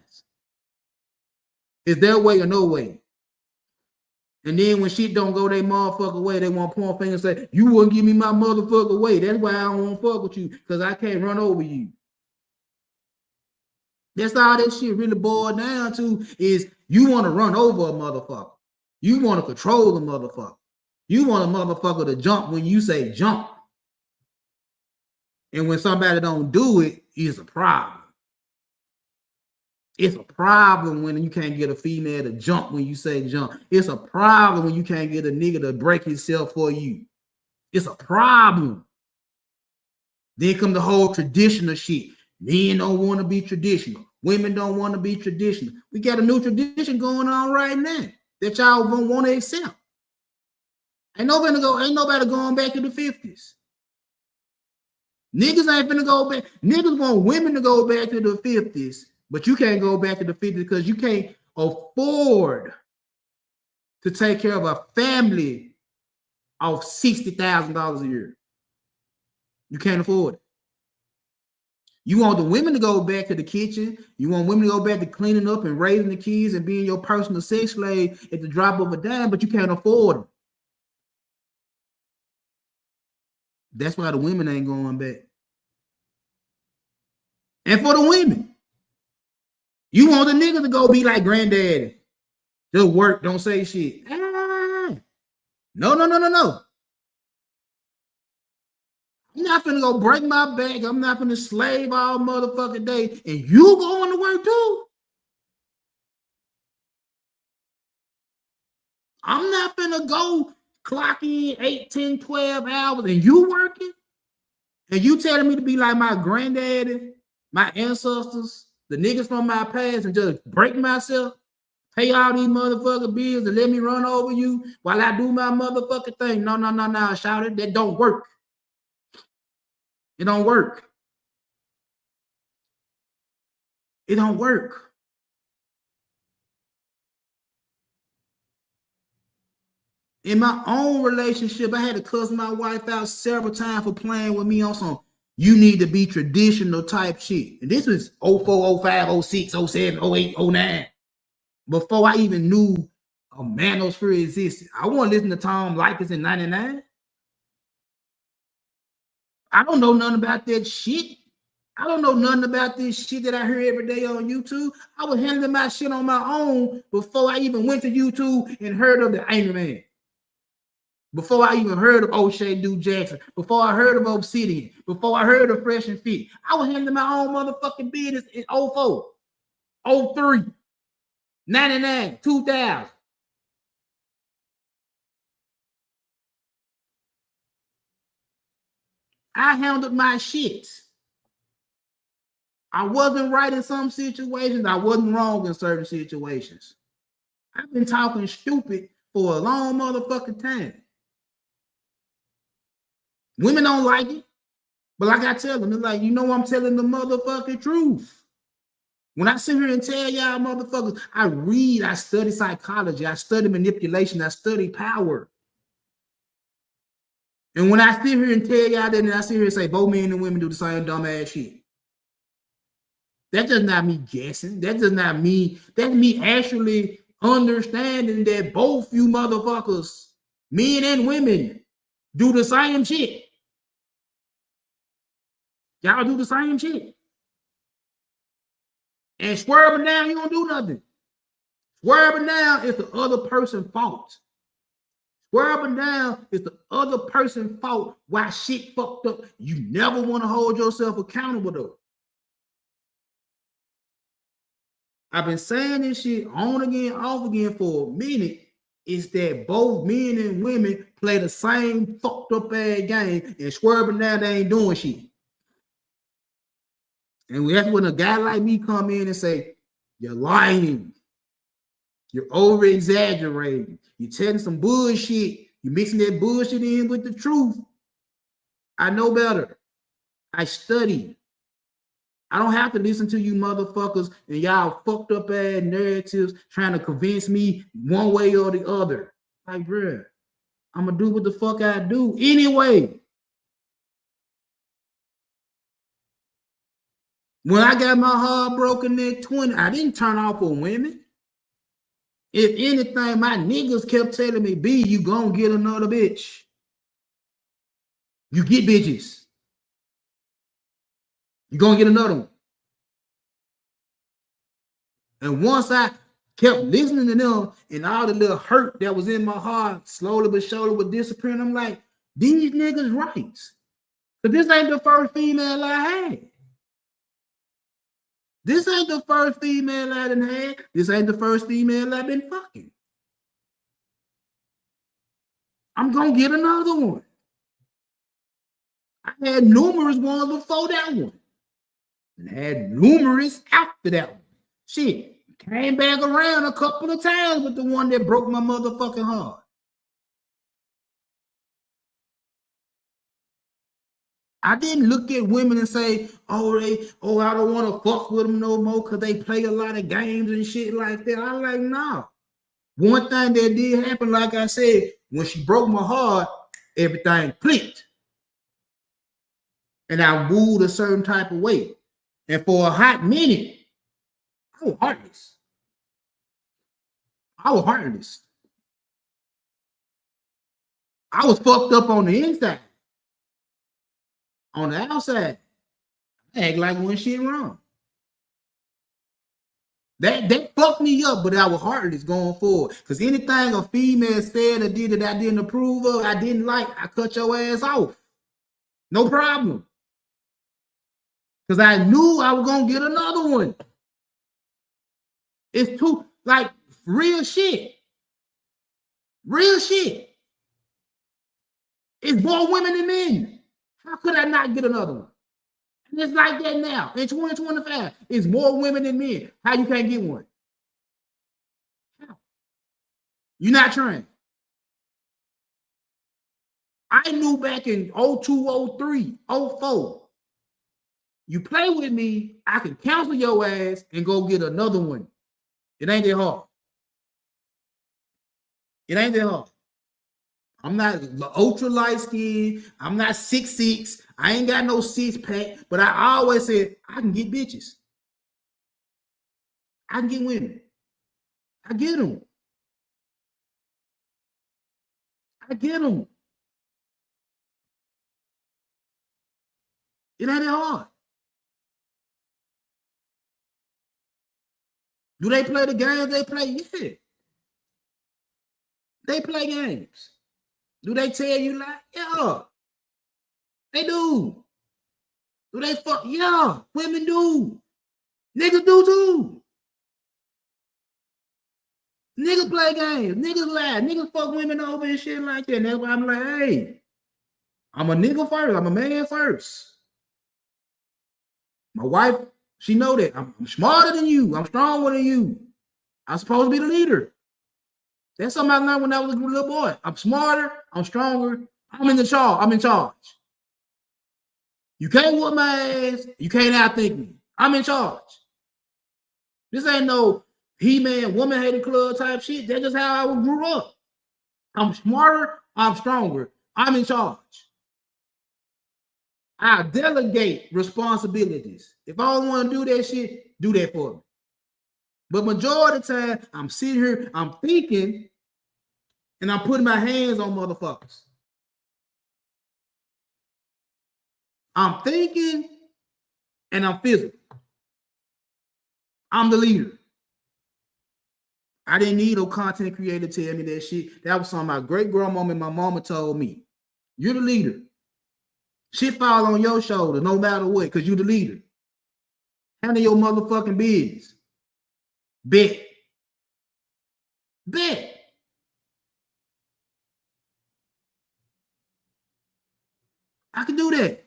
It's their way or no way. And then when shit don't go their motherfucker way, they want to point fingers and say, you wouldn't give me my motherfucker way. That's why I don't want to fuck with you, because I can't run over you. That's all that shit really boiled down to, is you want to run over a motherfucker. You want to control the motherfucker. You want a motherfucker to jump when you say jump. And when somebody don't do it, it's a problem. It's a problem when you can't get a female to jump when you say jump. It's a problem when you can't get a nigga to break himself for you. It's a problem. Then come the whole traditional shit. Men don't want to be traditional. Women don't want to be traditional. We got a new tradition going on right now that y'all gonna want to accept. Ain't nobody going back to the 50s. Niggas ain't finna go back. Niggas want women to go back to the 50s, but you can't go back to the 50s because you can't afford to take care of a family of $60,000 a year. You can't afford it. You want the women to go back to the kitchen. You want women to go back to cleaning up and raising the kids and being your personal sex slave at the drop of a dime, but you can't afford them. That's why the women ain't going back. And for the women, you want the nigga to go be like granddaddy. Just work, don't say shit. No. I'm not finna go break my back. I'm not finna slave all motherfucking day. And you going to work too? I'm not finna go clock in 8, 10, 12 hours and you working? And you telling me to be like my granddaddy, my ancestors, the niggas from my past, and just break myself, pay all these motherfucking bills and let me run over you while I do my motherfucking thing? No, shout it. That don't work. It don't work. It don't work. In my own relationship, I had to cuss my wife out several times for playing with me on some you need to be traditional type shit. And this was 04, 05, 06, 07, 08, 09. Before I even knew a manosphere existed. I wasn't listening to Tom Likas in 99. I don't know nothing about that shit. I don't know nothing about this shit that I hear every day on YouTube. I was handling my shit on my own before I even went to YouTube and heard of the Angry Man. Before I even heard of O'Shea Duke Jackson, before I heard of Obsidian, before I heard of Fresh and Fit, I was handling my own motherfucking business in 04, 03, 99, 2000. I handled my shit. I wasn't right in some situations. I wasn't wrong in certain situations. I've been talking stupid for a long motherfucking time. Women don't like it. But like I tell them, it's like, I'm telling the motherfucking truth. When I sit here and tell y'all motherfuckers, I read, I study psychology, I study manipulation, I study power. And when I sit here and tell y'all that, and I sit here and say both men and women do the same dumb ass shit. That's just not me guessing. That's just not me. That's me actually understanding that both you motherfuckers, men and women, do the same shit. Y'all do the same shit. And swerving down, you don't do nothing. Swerving down is the other person's fault. Swerving down is the other person's fault why shit fucked up. You never want to hold yourself accountable though. I've been saying this shit on again, off again for a minute. Is that both men and women play the same fucked up ass game and swerving down, they ain't doing shit. And that's when a guy like me come in and say, you're lying. You're over exaggerating. You're telling some bullshit. You're mixing that bullshit in with the truth. I know better. I study. I don't have to listen to you motherfuckers and y'all fucked up ass narratives trying to convince me one way or the other. Like, bruh, I'm gonna do what the fuck I do anyway. When I got my heart broken at 20, I didn't turn off on women. If anything, my niggas kept telling me, B, you gonna get another bitch. You get bitches. You're gonna get another one. And once I kept listening to them and all the little hurt that was in my heart slowly but surely would disappear, I'm like, these niggas right. But this ain't the first female I had. This ain't the first female I done had. This ain't the first female I've been fucking. I'm gonna get another one. I had numerous ones before that one. and had numerous after that one. Shit, came back around a couple of times with the one that broke my motherfucking heart. I didn't look at women and say, I don't want to fuck with them no more because they play a lot of games and shit like that. I'm like, nah. One thing that did happen, like I said, when she broke my heart, everything clicked. And I moved a certain type of way. And for a hot minute, I was heartless. I was fucked up on the inside. On the outside, I act like one shit wrong. That fucked me up, but I was heartless going forward. Because anything a female said or did that I didn't approve of, I didn't like, I cut your ass off. No problem. Because I knew I was going to get another one. It's too, like, real shit. Real shit. It's more women than men. How could I not get another one? And it's like that now. In 2025, it's more women than men. How you can't get one? How? You're not trying. I knew back in 02, 03, 04, you play with me, I can cancel your ass and go get another one. It ain't that hard. It ain't that hard. I'm not ultra light skin. I'm not 6'6". I ain't got no 6-pack, but I always said I can get bitches. I can get women. I get them. I get them. It ain't that hard. Do they play the games they play? Yeah. They play games. Do they tell you like, yeah, they do. Do they fuck? Yeah, women do. Niggas do too. Niggas play games. Niggas lie. Niggas fuck women over and shit like that. And that's why I'm like, hey, I'm a nigga first. I'm a man first. My wife, she know that. I'm smarter than you. I'm stronger than you. I'm supposed to be the leader. That's something I learned when I was a little boy. I'm smarter. I'm stronger. I'm in charge. I'm in charge. You can't whoop my ass. You can't outthink me. I'm in charge. This ain't no He-Man, woman hating club type shit. That's just how I grew up. I'm smarter. I'm stronger. I'm in charge. I delegate responsibilities. If I don't want to do that shit, do that for me. But majority of the time, I'm sitting here, I'm thinking, and I'm putting my hands on motherfuckers. I'm thinking, and I'm physical. I'm the leader. I didn't need no content creator to tell me that shit. That was something my great grandmama and my mama told me. You're the leader. Shit fall on your shoulder no matter what, because you're the leader. Handle your motherfucking business. Bet. I can do that.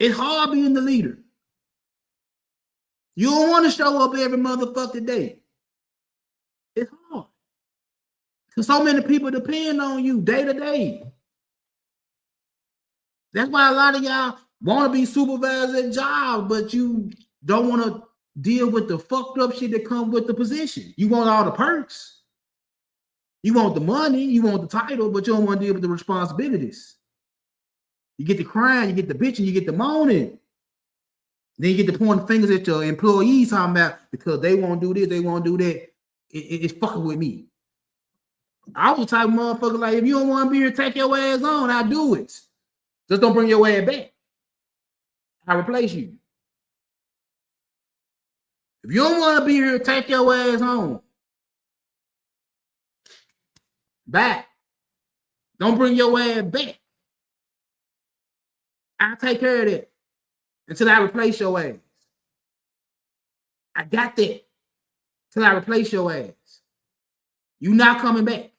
It's hard being the leader. You don't want to show up every motherfucking day. It's hard. Because so many people depend on you day to day. That's why a lot of y'all want to be supervisors at jobs, but you don't want to deal with the fucked up shit that comes with the position. You want all the perks. You want the money, you want the title, but you don't want to deal with the responsibilities. You get the crying, you get the bitching, you get the moaning. Then you get the pointing fingers at your employees talking about because they won't do this, they won't do that. It's fucking with me. I was the type of motherfucker like, if you don't want to be here, take your ass on, I'll do it. Just don't bring your ass back. I'll replace you. If you don't want to be here, take your ass home. Back. Don't bring your ass back. I'll take care of that until I replace your ass. I got that till I replace your ass. You not coming back.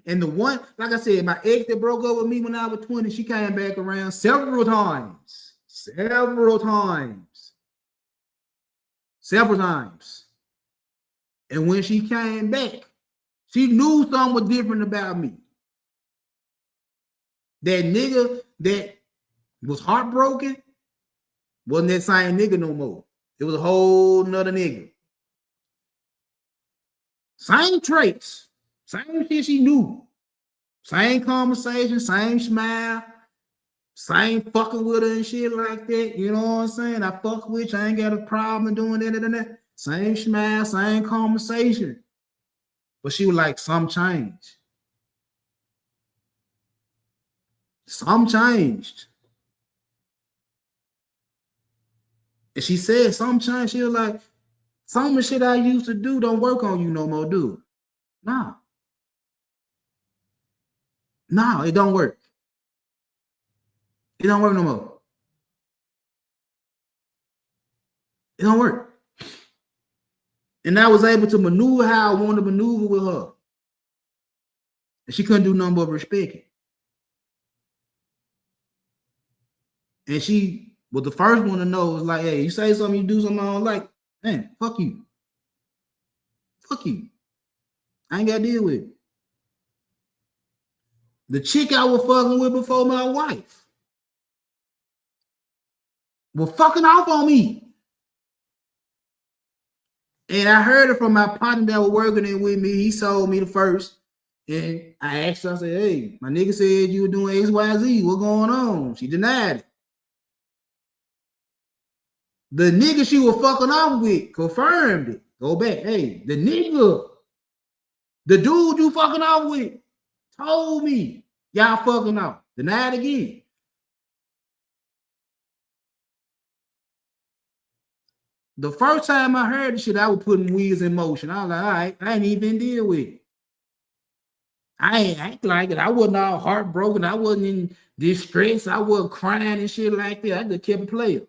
And the one, like I said, my ex that broke up with me when I was 20, she came back around several times. Several times. And when she came back, she knew something was different about me. That nigga that was heartbroken wasn't that same nigga no more. It was a whole nother nigga. Same traits, same shit she knew. Same conversation, same smile, same fucking with her and shit like that. You know what I'm saying? I fuck with you. I ain't got a problem doing that. Same smile, same conversation. But she was like, some changed. Some changed. And she said, some changed. She was like, some of the shit I used to do don't work on you no more, dude. Nah. No, it don't work. It don't work no more. It don't work. And I was able to maneuver how I wanted to maneuver with her. And she couldn't do nothing but respect it. And she was the first one to know, was like, hey, you say something, you do something I don't like, man, fuck you. Fuck you. I ain't got to deal with it. The chick I was fucking with before my wife was fucking off on me. And I heard it from my partner that was working in with me. He sold me the first. And I asked her, I said, hey, my nigga said you were doing XYZ. What going on? She denied it. The nigga she was fucking off with confirmed it. Go back. Hey, the nigga, the dude you fucking off with told me y'all fucking off. Denied again. The first time I heard the shit, I was putting wheels in motion. I was like, all right, I ain't even deal with it. I ain't act like it. I wasn't all heartbroken. I wasn't in distress. I wasn't crying and shit like that. I just kept it playing.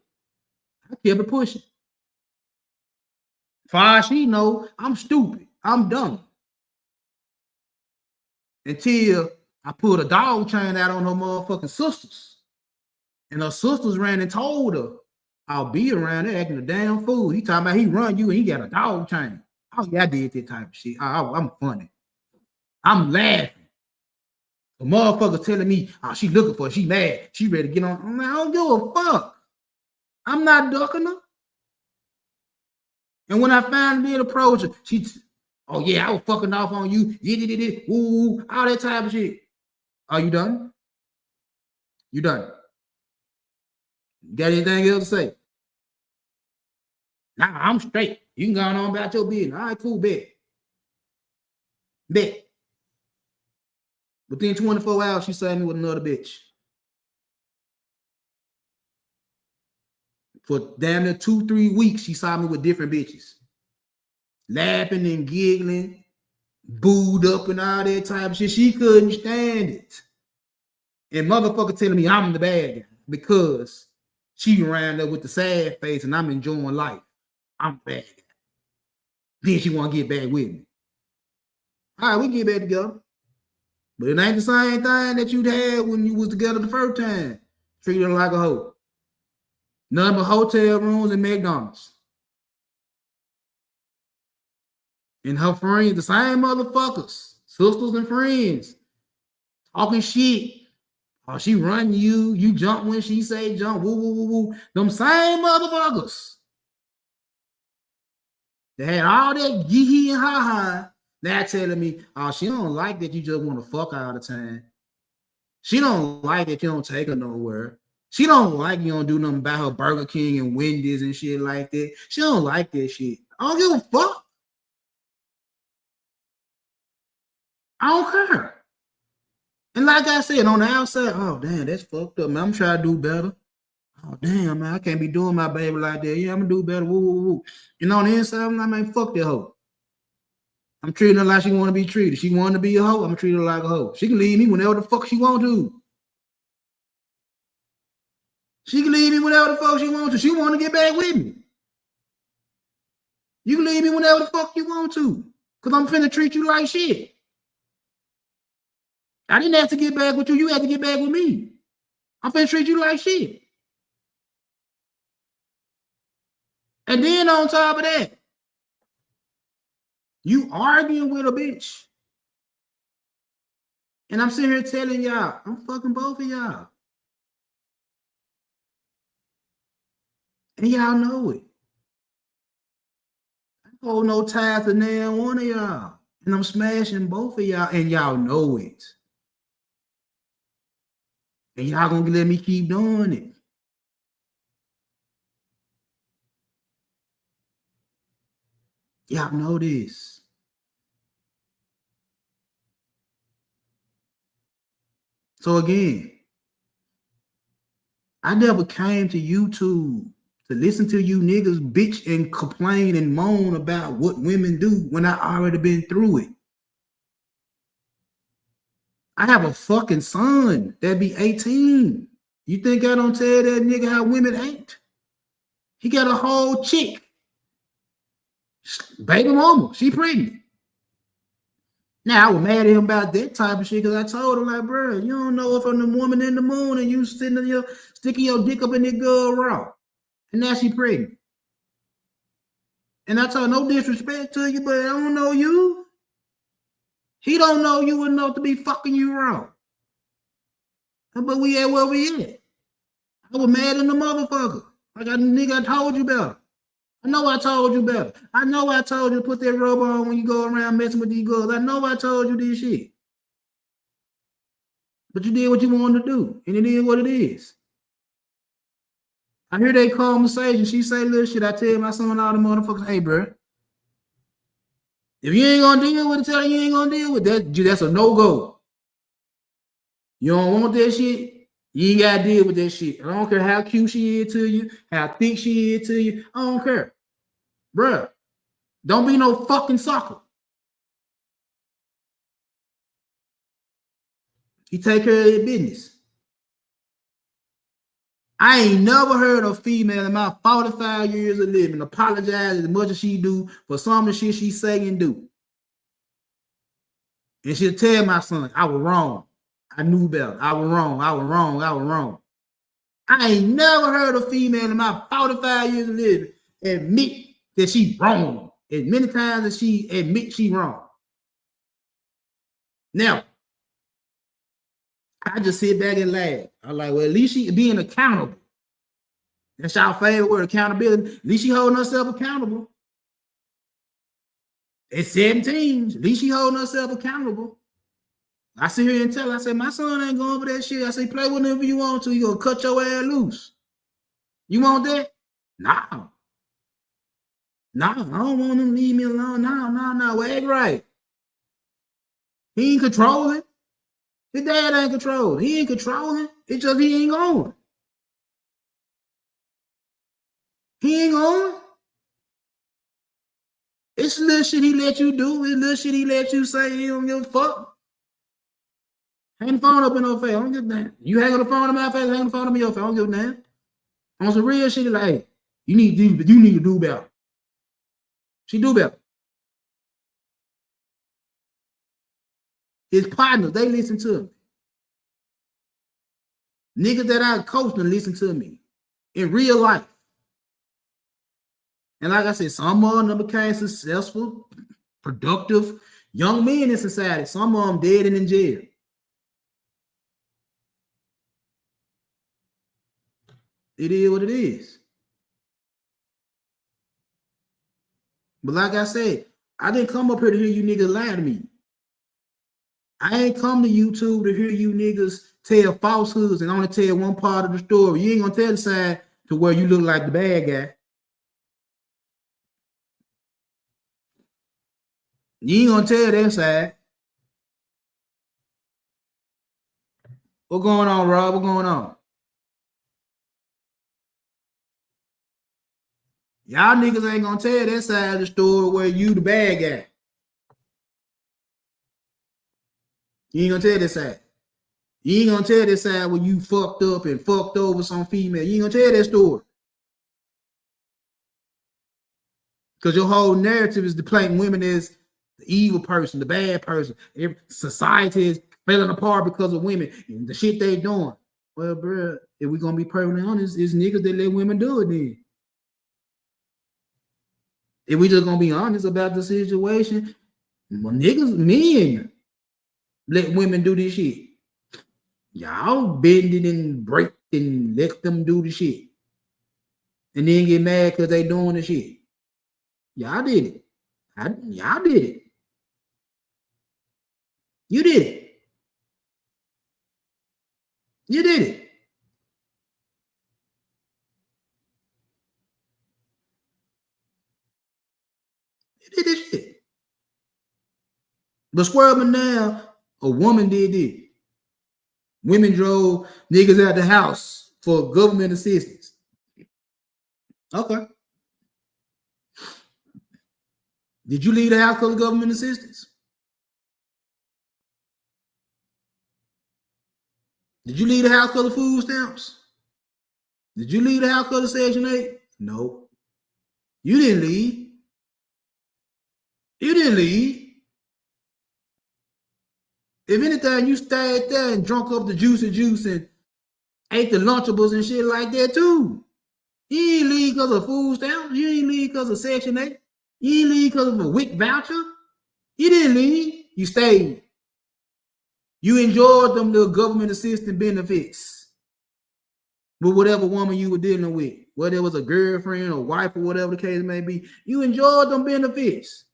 I kept it pushing. Far as she know, I'm stupid. I'm dumb. Until I pulled a dog chain out on her motherfucking sisters. And her sisters ran and told her, I'll be around there acting a damn fool. He talking about he run you and he got a dog chain. Oh, yeah, I did that type of shit. I'm funny. I'm laughing. The motherfucker telling me, oh, she looking for it. She mad. She ready to get on. I'm like, I don't give a fuck. I'm not ducking her. And when I finally did approach her, she, oh yeah, I was fucking off on you. Ooh, all that type of shit. Are you done? You done? You got anything else to say? Nah, I'm straight. You can go on about your business. All right, cool, bet. Bet. Within 24 hours, she signed me with another bitch. For damn near 2-3 weeks, she saw me with different bitches. Laughing and giggling, booed up and all that type of shit. She couldn't stand it. And motherfucker telling me I'm the bad guy because she ran up with the sad face and I'm enjoying life. I'm the bad guy. Then she want to get back with me. All right, we get back together. But it ain't the same thing that you'd had when you was together the first time. Treated her like a hoe. None but hotel rooms and McDonald's. And her friends, the same motherfuckers, sisters and friends, talking shit. Oh, she run you, you jump when she say jump, woo, woo, woo, woo. Them same motherfuckers. They had all that yee and ha-ha. Now telling me, oh, she don't like that you just want to fuck all the time. She don't like that you don't take her nowhere. She don't like you don't do nothing about her Burger King and Wendy's and shit like that. She don't like that shit. I don't give a fuck. I don't care. And like I said, on the outside, oh, damn, that's fucked up, man. I'm trying to do better. Oh, damn, man, I can't be doing my baby like that. Yeah, I'm going to do better. Woo, woo, woo. And on the inside, I'm like, man, fuck that hoe. I'm treating her like she want to be treated. She want to be a hoe, I'm going to treat her like a hoe. She can leave me whenever the fuck she want to. She can leave me whenever the fuck she want to. She want to get back with me. You can leave me whenever the fuck you want to. Because I'm finna treat you like shit. I didn't have to get back with you. You had to get back with me. I'm finna treat you like shit. And then on top of that, you arguing with a bitch. And I'm sitting here telling y'all, I'm fucking both of y'all. And y'all know it. I hold no ties to nail one of y'all. And I'm smashing both of y'all, and y'all know it. And y'all gonna let me keep doing it. Y'all know this. So again, I never came to YouTube to listen to you niggas bitch and complain and moan about what women do when I already been through it. I have a fucking son that be 18. You think I don't tell that nigga how women act? He got a whole chick. Baby mama, she pregnant. Now, I was mad at him about that type of shit because I told him, like, bro, you don't know if I'm the woman in the moon and you sticking your dick up in that girl raw. And now she pregnant. And I told no disrespect to you, but I don't know you. He don't know you enough to be fucking you wrong. But we at where we at. I was mad in the motherfucker. Like I told you better. I know I told you better. I know I told you to put that rub on when you go around messing with these girls. I know I told you this shit. But you did what you wanted to do. And it is what it is. I hear they conversation. She say little shit. I tell my son all the motherfuckers, hey, bro. If you ain't gonna deal with it, tell you ain't gonna deal with that. That's a no-go. You don't want that shit. You ain't gotta deal with that shit. I don't care how cute she is to you, how thick she is to you. I don't care. Bruh, don't be no fucking sucker. You take care of your business. I ain't never heard a female in my 45 years of living apologize as much as she do for some of the shit she say and do. And she'll tell my son, I was wrong. I knew better. I was wrong. I was wrong. I was wrong. I ain't never heard a female in my 45 years of living admit that she wrong as many times as she admit she wrong. Now, I just sit back and laugh. I'm like, well, at least she being accountable. That's our favorite word, accountability. At least she holding herself accountable. At 17, at least she holding herself accountable. I sit here and tell her, I said, my son ain't going for that shit. I say, play whenever you want to. You gonna cut your ass loose. You want that? No. No, I don't want him to leave me alone. No. Act right. He ain't controlling. His dad ain't controlling. He ain't controlling. It's just he ain't going. He ain't going. It's little shit he let you do. It's little shit he let you say. He don't give a fuck. Hang the phone up in her face. I don't give a damn. You hang on the phone in my face, hang the phone up in your face. I don't give a damn. On some real shit, like, hey, you need to do better. She do better. His partners, they listen to him. Niggas that I coach them listen to me in real life. And like I said, some of them became successful, productive young men in society. Some of them dead and in jail. It is what it is. But like I said, I didn't come up here to hear you niggas lie to me. I ain't come to YouTube to hear you niggas tell falsehoods and only tell one part of the story. You ain't gonna tell the side to where you look like the bad guy. You ain't gonna tell that side. What going on, Rob? What going on? Y'all niggas ain't gonna tell that side of the story where you the bad guy. You ain't gonna tell this side. You ain't gonna tell this side when you fucked up and fucked over some female. You ain't gonna tell that story. Because your whole narrative is depicting women as the evil person, the bad person. Society is falling apart because of women and the shit they doing. Well, bro, if we gonna be perfectly honest, it's niggas that let women do it then. If we just gonna be honest about the situation, well, niggas, men let women do this shit. Y'all bend it and break and let them do the shit. And then get mad because they doing the shit. Y'all did it. Y'all did it. You did it. You did it. You did this shit. But swerving now, a woman did it. Women drove niggas out the house for government assistance. Okay. Did you leave the house because of government assistance? Did you leave the house because of food stamps? Did you leave the house because of Section 8? No. You didn't leave. You didn't leave. If anything, you stayed there and drunk up the juice and ate the Lunchables and shit like that too. You ain't leave because of food stamps. You ain't leave because of Section 8. You ain't leave because of a WIC voucher. You didn't leave. You stayed. You enjoyed them little government assistance benefits with whatever woman you were dealing with, whether it was a girlfriend or wife or whatever the case may be. You enjoyed them benefits.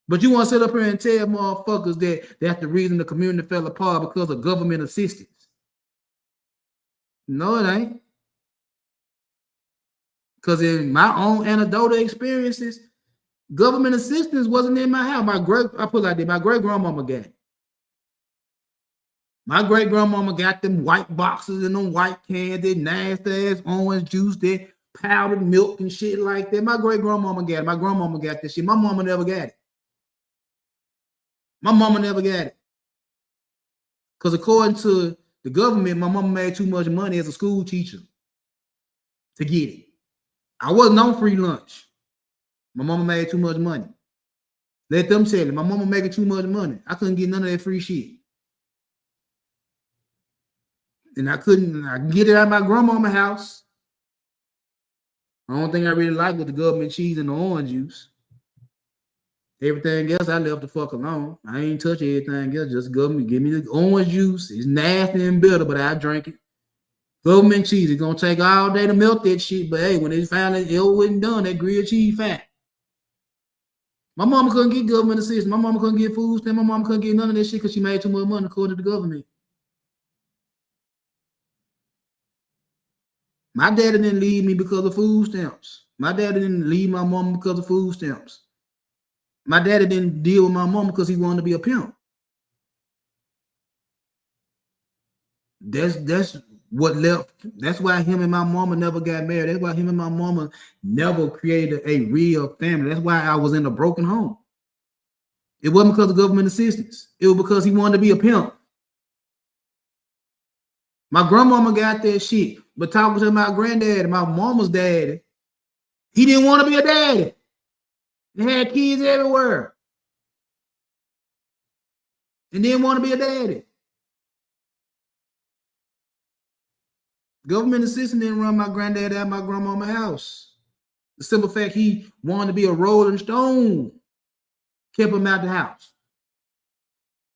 But you want to sit up here and tell motherfuckers that that's the reason the community fell apart because of government assistance. No, it ain't. Because in my own anecdotal experiences, government assistance wasn't in my house. My great grandmama got it. My great grandmama got them white boxes and them white cans, that nasty ass orange juice, that powdered milk and shit like that. My great grandmama got it. My grandmama got that shit. My mama never got it. My mama never got it. Because according to the government, my mama made too much money as a school teacher to get it. I wasn't on free lunch. My mama made too much money. Let them tell it. My mama making too much money. I couldn't get none of that free shit. And I can get it out of my grandmama's house. The only thing I really liked was the government cheese and the orange juice. Everything else I left the fuck alone. I ain't touch everything else. Just government, give me the orange juice. It's nasty and bitter, but I drink it. Government cheese, it's gonna take all day to melt that shit. But hey, when they finally it wasn't done, that grilled cheese fat. My mama couldn't get government assistance. My mama couldn't get food stamps. My mama couldn't get none of that shit because she made too much money according to the government. My daddy didn't leave me because of food stamps. My daddy didn't leave my mama because of food stamps. My daddy didn't deal with my mama because he wanted to be a pimp. That's what left. That's why him and my mama never got married. That's why him and my mama never created a real family. That's why I was in a broken home. It wasn't because of government assistance. It was because he wanted to be a pimp. My grandmama got that shit. But talking to my granddad, my mama's daddy, he didn't want to be a daddy. They had kids everywhere. And didn't want to be a daddy. Government assistance didn't run my granddad out of my grandmama's house. The simple fact he wanted to be a Rolling Stone kept him out the house.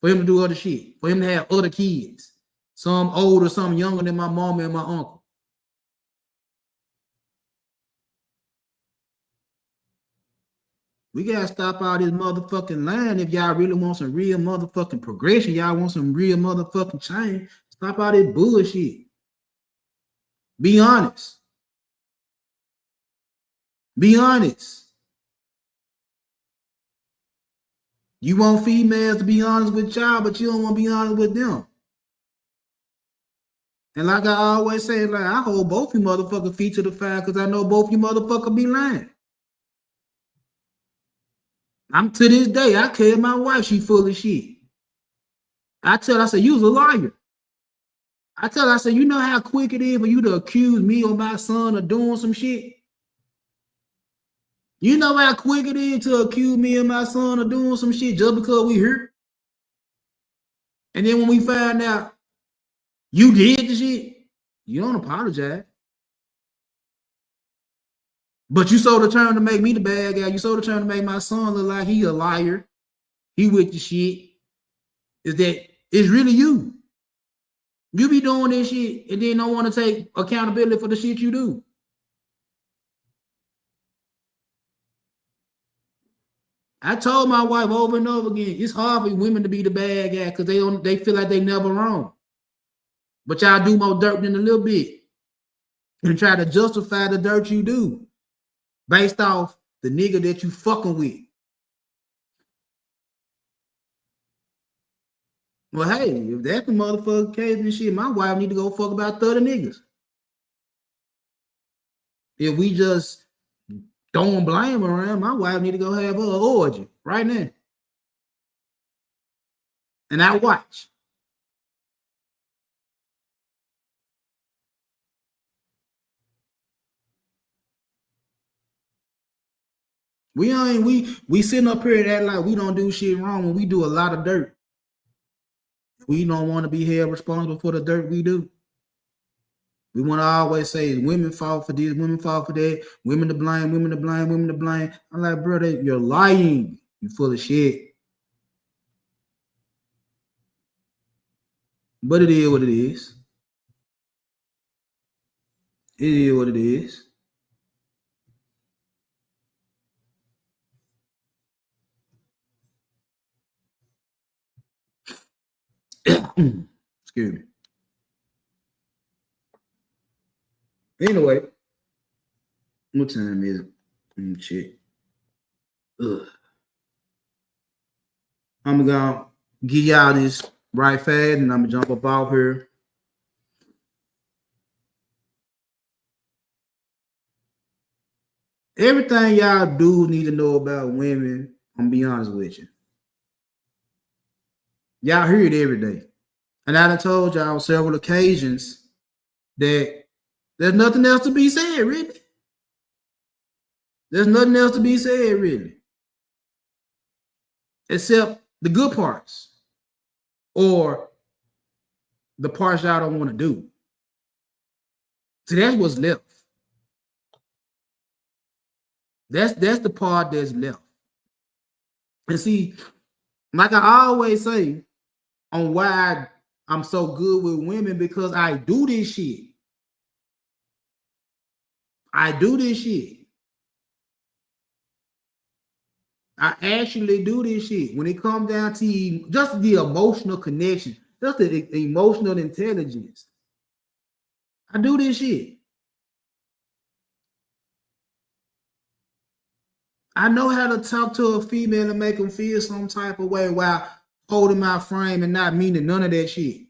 For him to do other shit. For him to have other kids. Some older, some younger than my mama and my uncle. We gotta stop all this motherfucking line if y'all really want some real motherfucking progression. Y'all want some real motherfucking change. Stop all this bullshit. Be honest. Be honest. You want females to be honest with y'all, but you don't want to be honest with them. And like I always say, like I hold both you motherfucking feet to the fire because I know both you motherfuckers be lying. I'm to this day, I tell my wife she full of shit. I tell her, I say, you was a liar. I tell her, I say, you know how quick it is for you to accuse me or my son of doing some shit? You know how quick it is to accuse me and my son of doing some shit just because we here? And then when we find out you did the shit, you don't apologize. But you so determined to make me the bad guy. You so determined to make my son look like he a liar. He with the shit. Is that it's really you. You be doing this shit and then don't want to take accountability for the shit you do. I told my wife over and over again, it's hard for women to be the bad guy because they feel like they never wrong. But y'all do more dirt than a little bit and try to justify the dirt you do based off the nigga that you fucking with. Well, hey, if that's the motherfucking case and shit, my wife need to go fuck about 30 niggas. If we just don't blame her around, my wife need to go have her orgy right now. And I watch. We sitting up here and act like we don't do shit wrong when we do a lot of dirt. We don't want to be held responsible for the dirt we do. We want to always say women fall for this, women fall for that, women to blame, women to blame, women to blame. I'm like, brother, you're lying. You full of shit. But it is what it is. It is what it is. Excuse me. Anyway, what time is it? Shit. Ugh. I'm gonna give y'all this right fast and I'm gonna jump up off here. Everything y'all do need to know about women, I'm gonna be honest with you. Y'all hear it every day. And I done told y'all on several occasions that there's nothing else to be said, really. There's nothing else to be said, really. Except the good parts. Or the parts y'all don't want to do. See, that's what's left. That's the part that's left. And see, like I always say, on why I'm so good with women, because I do this shit. I do this shit. I actually do this shit. When it comes down to just the emotional connection, just the emotional intelligence, I do this shit. I know how to talk to a female and make them feel some type of way while holding my frame and not meaning none of that shit.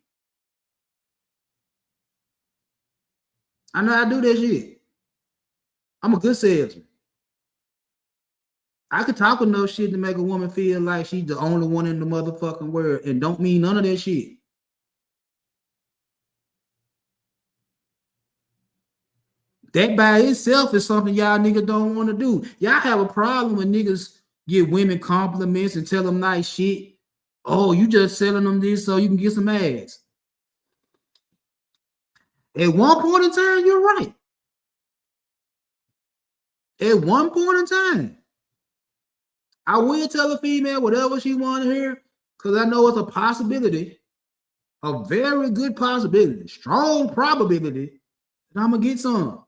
I know how to do that shit. I'm a good salesman. I could talk enough shit to make a woman feel like she's the only one in the motherfucking world and don't mean none of that shit. That by itself is something y'all niggas don't want to do. Y'all have a problem when niggas give women compliments and tell them nice shit. Oh, you just selling them this so you can get some ass. At one point in time, you're right. At one point in time, I will tell a female whatever she want to hear because I know it's a possibility, a very good possibility, strong probability that I'm going to get some.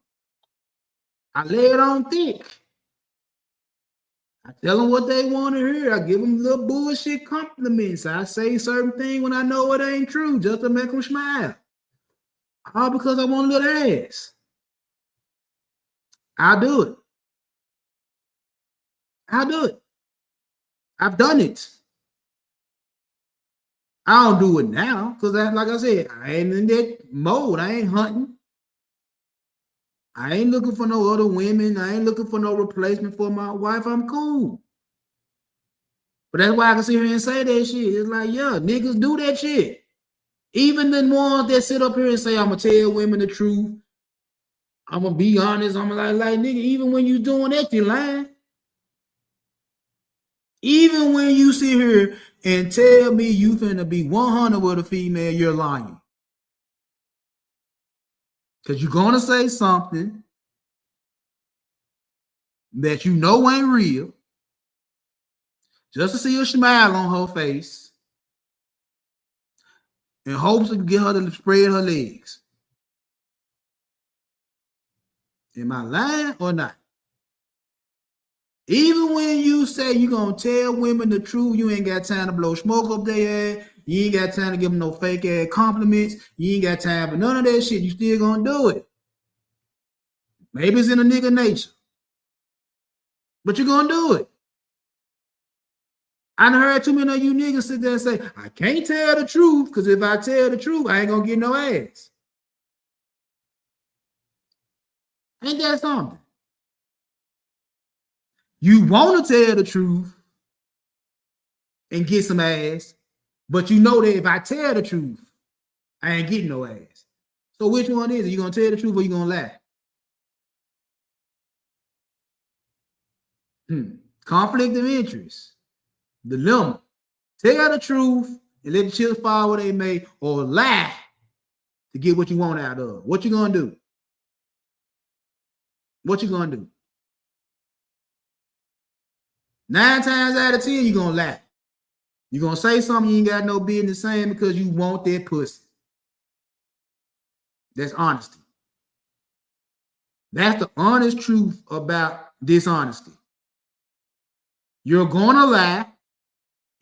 I lay it on thick. I tell them what they want to hear. I give them little bullshit compliments. I say certain things when I know it ain't true just to make them smile. All because I want a little ass. I'll do it. I'll do it. I've done it. I don't do it now because, like I said, I ain't in that mode. I ain't hunting. I ain't looking for no other women. I ain't looking for no replacement for my wife. I'm cool. But that's why I can sit here and say that shit. It's like, yeah, niggas do that shit. Even the ones that sit up here and say, I'm going to tell women the truth. I'm going to be honest. I'm like, nigga, even when you doing that, you lying. Even when you sit here and tell me you finna be 100 with a female, you're lying. Because you're going to say something that you know ain't real just to see a smile on her face in hopes to get her to spread her legs. Am I lying or not? Even when you say you're going to tell women the truth, you ain't got time to blow smoke up their ass. You ain't got time to give them no fake ass compliments. You ain't got time for none of that shit. You still going to do it. Maybe it's in a nigga nature. But you're going to do it. I done heard too many of you niggas sit there and say, I can't tell the truth because if I tell the truth, I ain't going to get no ass. Ain't that something? You want to tell the truth and get some ass, but you know that if I tell the truth, I ain't getting no ass. So which one is it? You going to tell the truth or you going to lie? Conflict of interest. Dilemma. Tell the truth and let the chips fall where they may, or lie to get what you want out of. What you going to do? What you going to do? 9 times out of 10, you're going to lie. You're going to say something you ain't got no business saying because you want that pussy. That's honesty. That's the honest truth about dishonesty. You're going to lie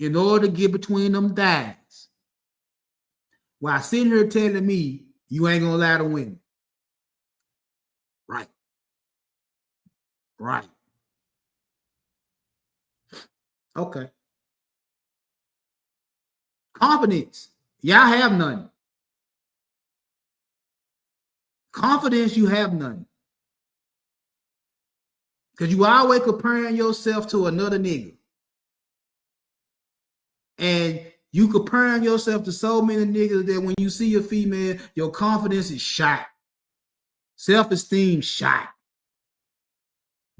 in order to get between them thighs. While sitting here telling me you ain't going to lie to women. Right. Right. Okay. Confidence. Y'all have none. Confidence, you have none. Because you always comparing yourself to another nigga. And you comparing yourself to so many niggas that when you see a female, your confidence is shot. Self-esteem shot.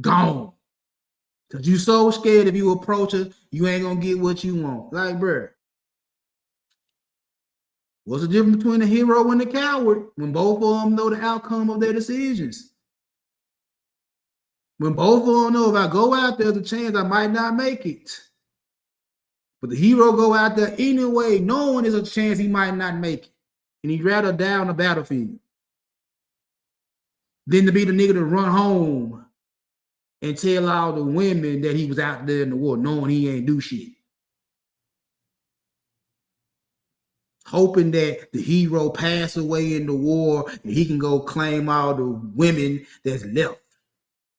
Gone. Because you so scared if you approach her, you ain't going to get what you want. Like, bruh. What's the difference between the hero and the coward when both of them know the outcome of their decisions? When both of them know if I go out there, there's a chance I might not make it. But the hero go out there anyway, knowing there's a chance he might not make it. And he'd rather die on the battlefield than to be the nigga to run home and tell all the women that he was out there in the war, knowing he ain't do shit. Hoping that the hero pass away in the war and he can go claim all the women that's left.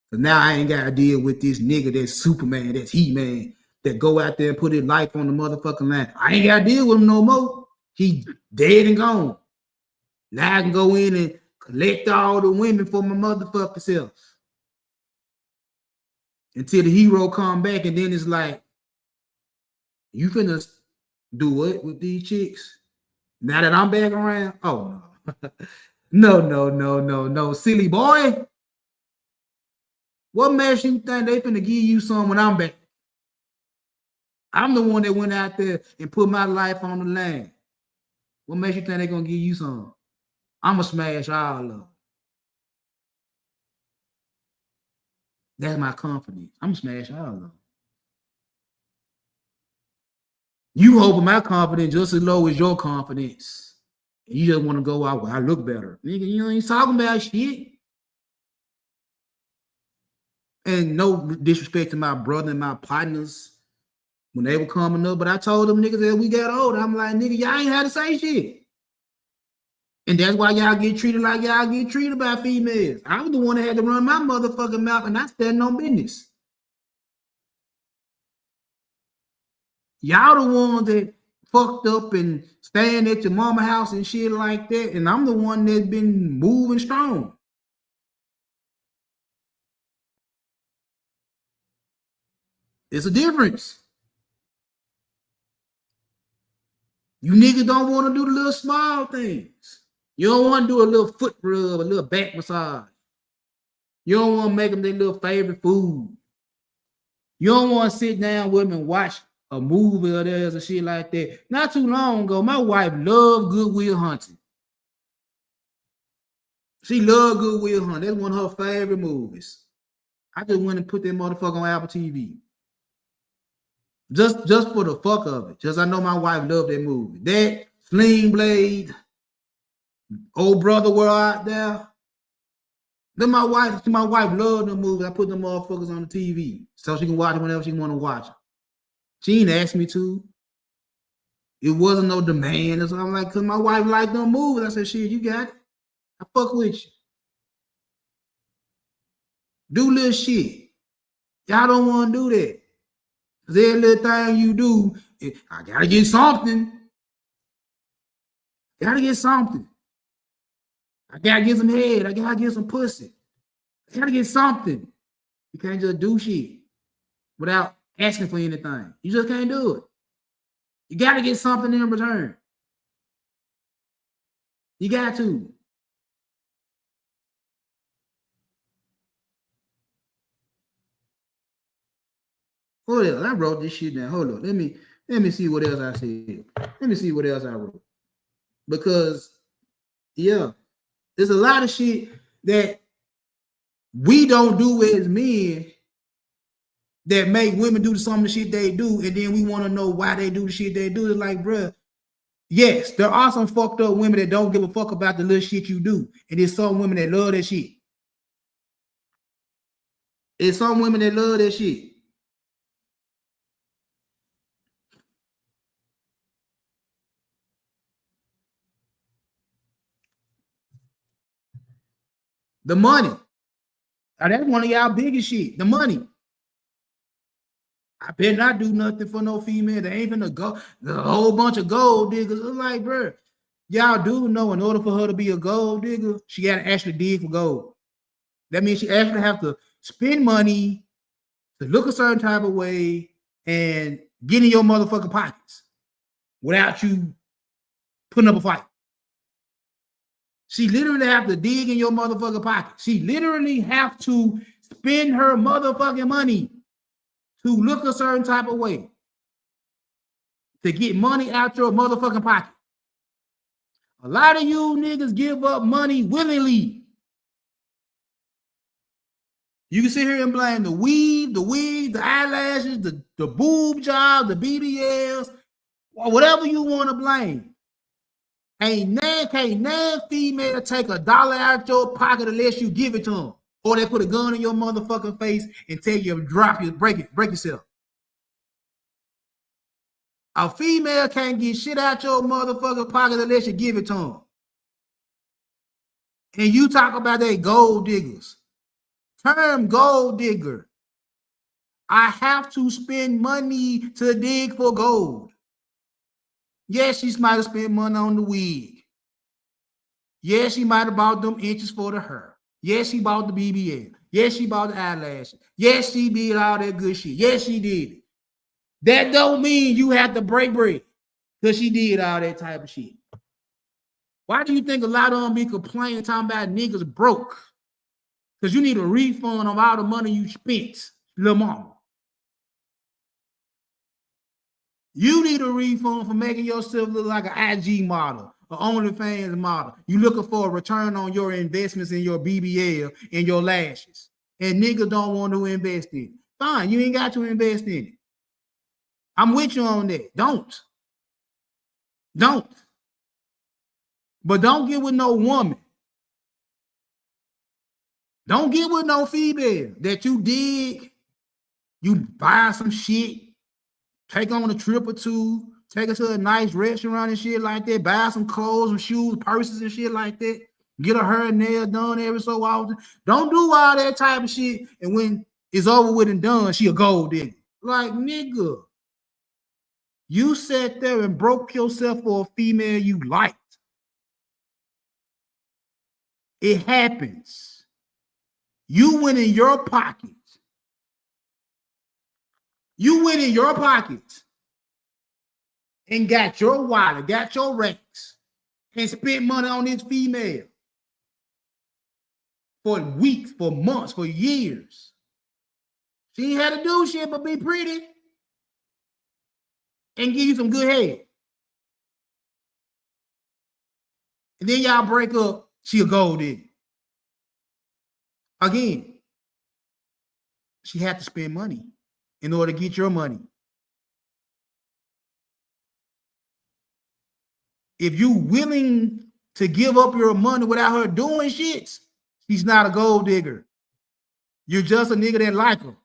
But now I ain't got to deal with this nigga that's Superman, that's He-Man, that go out there and put his life on the motherfucking line. I ain't got to deal with him no more. He dead and gone. Now I can go in and collect all the women for my motherfucking self. Until the hero come back, and then it's like, you finna do what with these chicks? Now that I'm back around? Oh, no. no. Silly boy. What makes you think they finna give you some when I'm back? I'm the one that went out there and put my life on the line. What makes you think they're gonna give you some? I'ma smash all of them. That's my confidence. I'm gonna smash all of them. You hoping my confidence just as low as your confidence. You just want to go out, well, I look better. Nigga, you ain't talking about shit. And no disrespect to my brother and my partners when they were coming up, but I told them niggas that we got older, I'm like, nigga, y'all ain't had to say shit. And that's why y'all get treated like y'all get treated by females. I was the one that had to run my motherfucking mouth and I stand on business. Y'all the ones that fucked up and staying at your mama house and shit like that. And I'm the one that's been moving strong. It's a difference. You niggas don't want to do the little small things. You don't want to do a little foot rub, a little back massage. You don't want to make them their little favorite food. You don't want to sit down with them and watch a movie or there's a shit like that. Not too long ago, my wife loved Good Will Hunting. She loved Good Will Hunting. That's one of her favorite movies. I just went and put that motherfucker on Apple TV. Just for the fuck of it. Just I know my wife loved that movie. That, Sling Blade, Old Brother World Out There. Then my wife loved the movies. I put them motherfuckers on the TV so she can watch it whenever she want to watch it. She didn't ask me to. It wasn't no demand. So I'm like, because my wife liked them movies. I said, shit, you got it. I fuck with you. Do little shit. Y'all don't want to do that. Because every little thing you do, I got to get something. Got to get something. I got to get some head. I got to get some pussy. I got to get something. You can't just do shit without asking for anything. You just can't do it. You got to get something in return. You got to. Hold on, I wrote this shit down. Hold on. Let me see what else I said. Let me see what else I wrote. Because, yeah, there's a lot of shit that we don't do as men that make women do some of the shit they do, and then we want to know why they do the shit they do. It's like, bruh, yes, there are some fucked up women that don't give a fuck about the little shit you do, and there's some women that love that shit. There's some women that love that shit. The money. Now, that's one of y'all biggest shit. The money. I better not do nothing for no female. There ain't even a whole bunch of gold diggers. I'm like, bro, y'all do know in order for her to be a gold digger, she got to actually dig for gold. That means she actually have to spend money to look a certain type of way and get in your motherfucking pockets without you putting up a fight. She literally have to dig in your motherfucking pocket. She literally have to spend her motherfucking money to look a certain type of way to get money out your motherfucking pocket. A lot of you niggas give up money willingly. You can sit here and blame the weave, the eyelashes, the boob job, the BBLs, or whatever you want to blame. Can't nan female take $1 out your pocket unless you give it to them. Or they put a gun in your motherfucking face and tell you to break yourself. A female can't get shit out your motherfucking pocket unless you give it to them. And you talk about they gold diggers. Term gold digger. I have to spend money to dig for gold. Yes, she might have spent money on the wig. Yes, she might have bought them inches for the hair. Yes, she bought the BBL. Yes, she bought the eyelashes. Yes, she did all that good shit. Yes, she did it. That don't mean you have to break bread because she did all that type of shit. Why do you think a lot of them be complaining, talking about niggas broke? Because you need a refund of all the money you spent, little mama. You need a refund for making yourself look like an IG model, an OnlyFans model. You looking for a return on your investments in your BBL and your lashes. And niggas don't want to invest in it. Fine, you ain't got to invest in it. I'm with you on that. Don't. But don't get with no woman. Don't get with no female that you dig. You buy some shit, take on a trip or two, take her to a nice restaurant and shit like that, buy some clothes, some shoes, purses and shit like that, get her hair and nails done every so often. Don't do all that type of shit, and when it's over with and done, she a gold digger. Like, nigga, you sat there and broke yourself for a female you liked. It happens. You went in your pocket. You went in your pocket and got your wallet, got your racks, and spent money on this female for weeks, for months, for years. She ain't had to do shit but be pretty. and give you some good head. And then y'all break up, she a gold digger. Again, she had to spend money in order to get your money. If you willing to give up your money without her doing shit, she's not a gold digger. You're just a nigga that like her.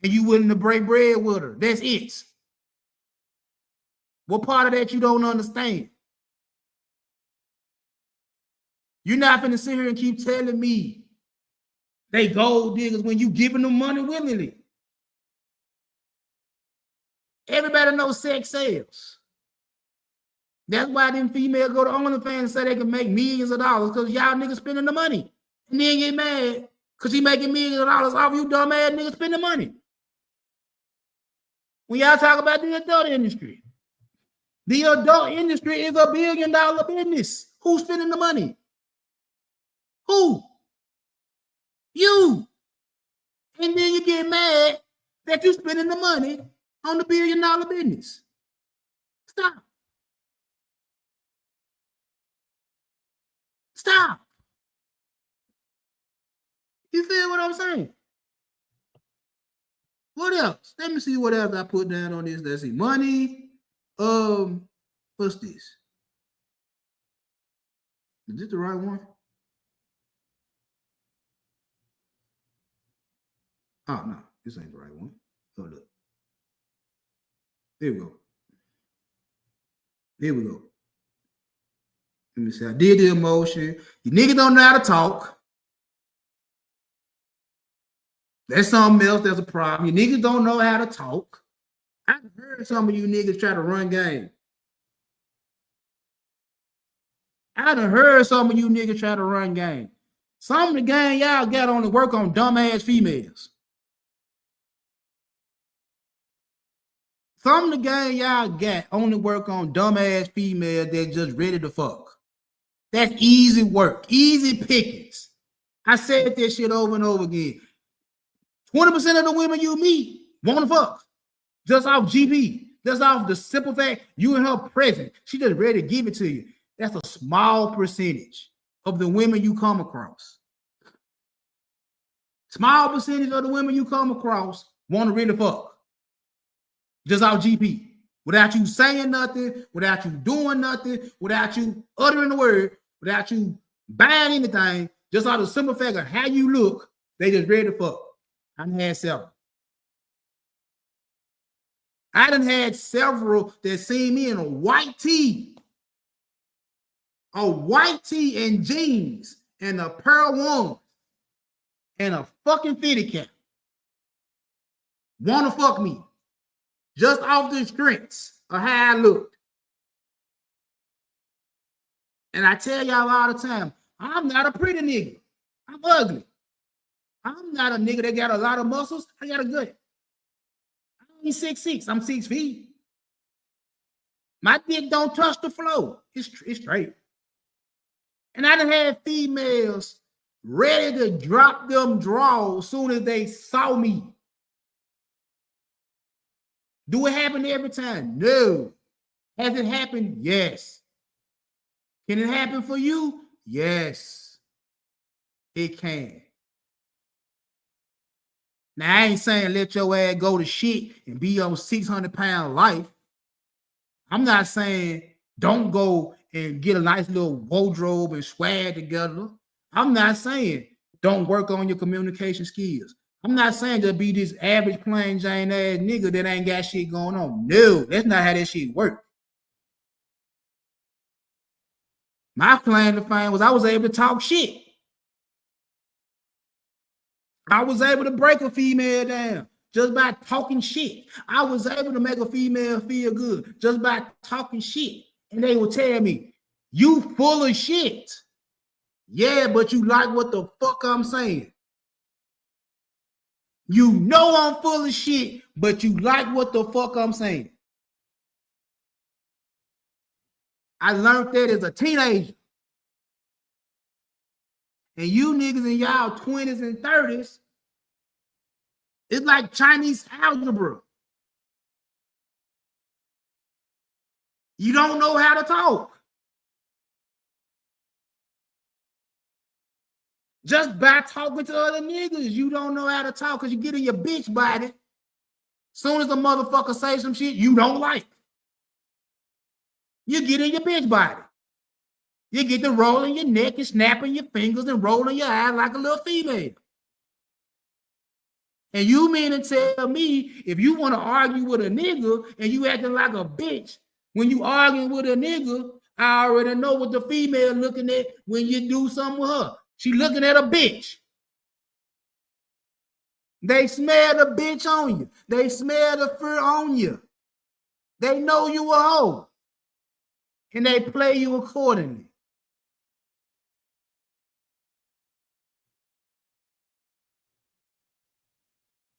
And you willing to break bread with her. That's it. What part of that you don't understand? You're not finna sit here and keep telling me they gold diggers when you giving them money willingly. Everybody knows sex sells. That's why them females go to OnlyFans and say they can make millions of dollars because y'all niggas spending the money. And then get mad because he making millions of dollars off you dumb ass niggas spending money. When y'all talk about the adult industry is a $1 billion business. Who's spending the money? Who? You. And then you get mad that you're spending the money on the $1 billion business. Stop. Stop. You feel what I'm saying? What else? Let me see what else I put down on this. Let's see. Money. What's this? Is this the right one? Oh, no. This ain't the right one. Hold up. Here we go. Here we go. Let me see. I did the emotion. You niggas don't know how to talk. That's something else that's a problem. You niggas don't know how to talk. I heard some of you niggas try to run game. I done heard some of you niggas try to run game. Some of the game y'all got on to work on dumbass females. Some of the game y'all got only work on dumbass females that just ready to fuck. That's easy work, easy pickings. I said this shit over and over again. 20% of the women you meet want to fuck. Just off GP. Just off the simple fact you and her present. She just ready to give it to you. That's a small percentage of the women you come across. Small percentage of the women you come across want to really fuck. Just off GP. Without you saying nothing, without you doing nothing, without you uttering the word, without you buying anything, just off the simple fact of how you look, they just ready to fuck. I done had several. I done had several that seen me in a white tee and jeans and a pair of ones and a fucking fitted cap. Want to fuck me just off the strengths of how I looked. And I tell y'all all the time, I'm not a pretty nigga. I'm ugly. I'm not a nigga that got a lot of muscles. I got a gut. I'm 6'6". I'm 6 feet. My dick don't touch the floor. It's straight. And I done had females ready to drop them draws as soon as they saw me. Do it happen every time? No. Has it happened? Yes. Can it happen for you? Yes. It can. Now, I ain't saying let your ass go to shit and be on 600-pound life. I'm not saying don't go and get a nice little wardrobe and swag together. I'm not saying don't work on your communication skills. I'm not saying to be this average plain Jane ass nigga that ain't got shit going on. No, that's not how that shit work. My claim to fame was I was able to talk shit. I was able to break a female down just by talking shit. I was able to make a female feel good just by talking shit. And they would tell me, you full of shit. Yeah, but you like what the fuck I'm saying. You know I'm full of shit, but you like what the fuck I'm saying. I learned that as a teenager. And you niggas in y'all 20s and 30s, it's like Chinese algebra. You don't know how to talk. Just by talking to other niggas, you don't know how to talk because you get in your bitch body. Soon as a motherfucker say some shit you don't like, you get in your bitch body. You get to rolling your neck and snapping your fingers and rolling your eyes like a little female. And you mean to tell me if you want to argue with a nigga and you acting like a bitch when you arguing with a nigga, I already know what the female looking at when you do something with her. She looking at a bitch. They smell the bitch on you. They smell the fur on you. They know you a hoe. And they play you accordingly.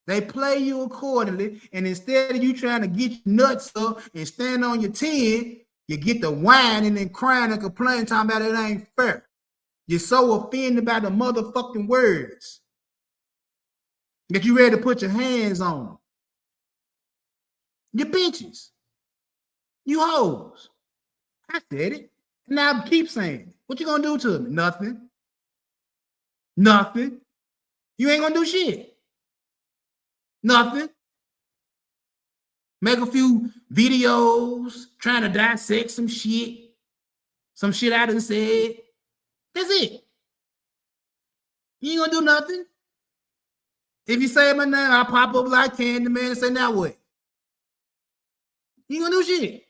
They play you accordingly, and instead of you trying to get your nuts up and stand on your 10, you get the whining and crying and complaining, talking about it ain't fair. You're so offended by the motherfucking words that you ready to put your hands on them. You bitches. You hoes. I said it. Now keep saying it. What you gonna do to me? Nothing. Nothing. You ain't gonna do shit. Nothing. Make a few videos trying to dissect some shit I done said. That's it. You ain't gonna do nothing. If you say my name, I'll pop up like Candyman and say, now what? You ain't gonna do shit.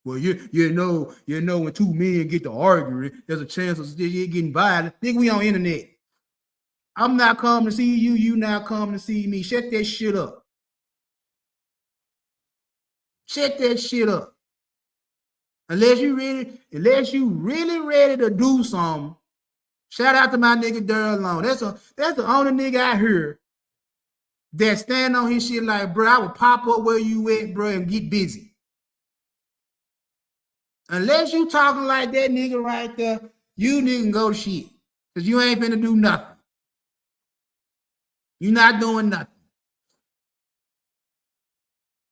Well, you know, when two men get to arguing, there's a chance of getting violent. Think we on internet. I'm not coming to see you, you not coming to see me. Shut that shit up. Shut that shit up. Unless you really ready to do something. Shout out to my nigga Daryl Long. That's the only nigga I hear that stand on his shit like, bro, I will pop up where you at, bro, and get busy. Unless you talking like that nigga right there, you nigga can go to shit. Because you ain't finna do nothing. You not doing nothing.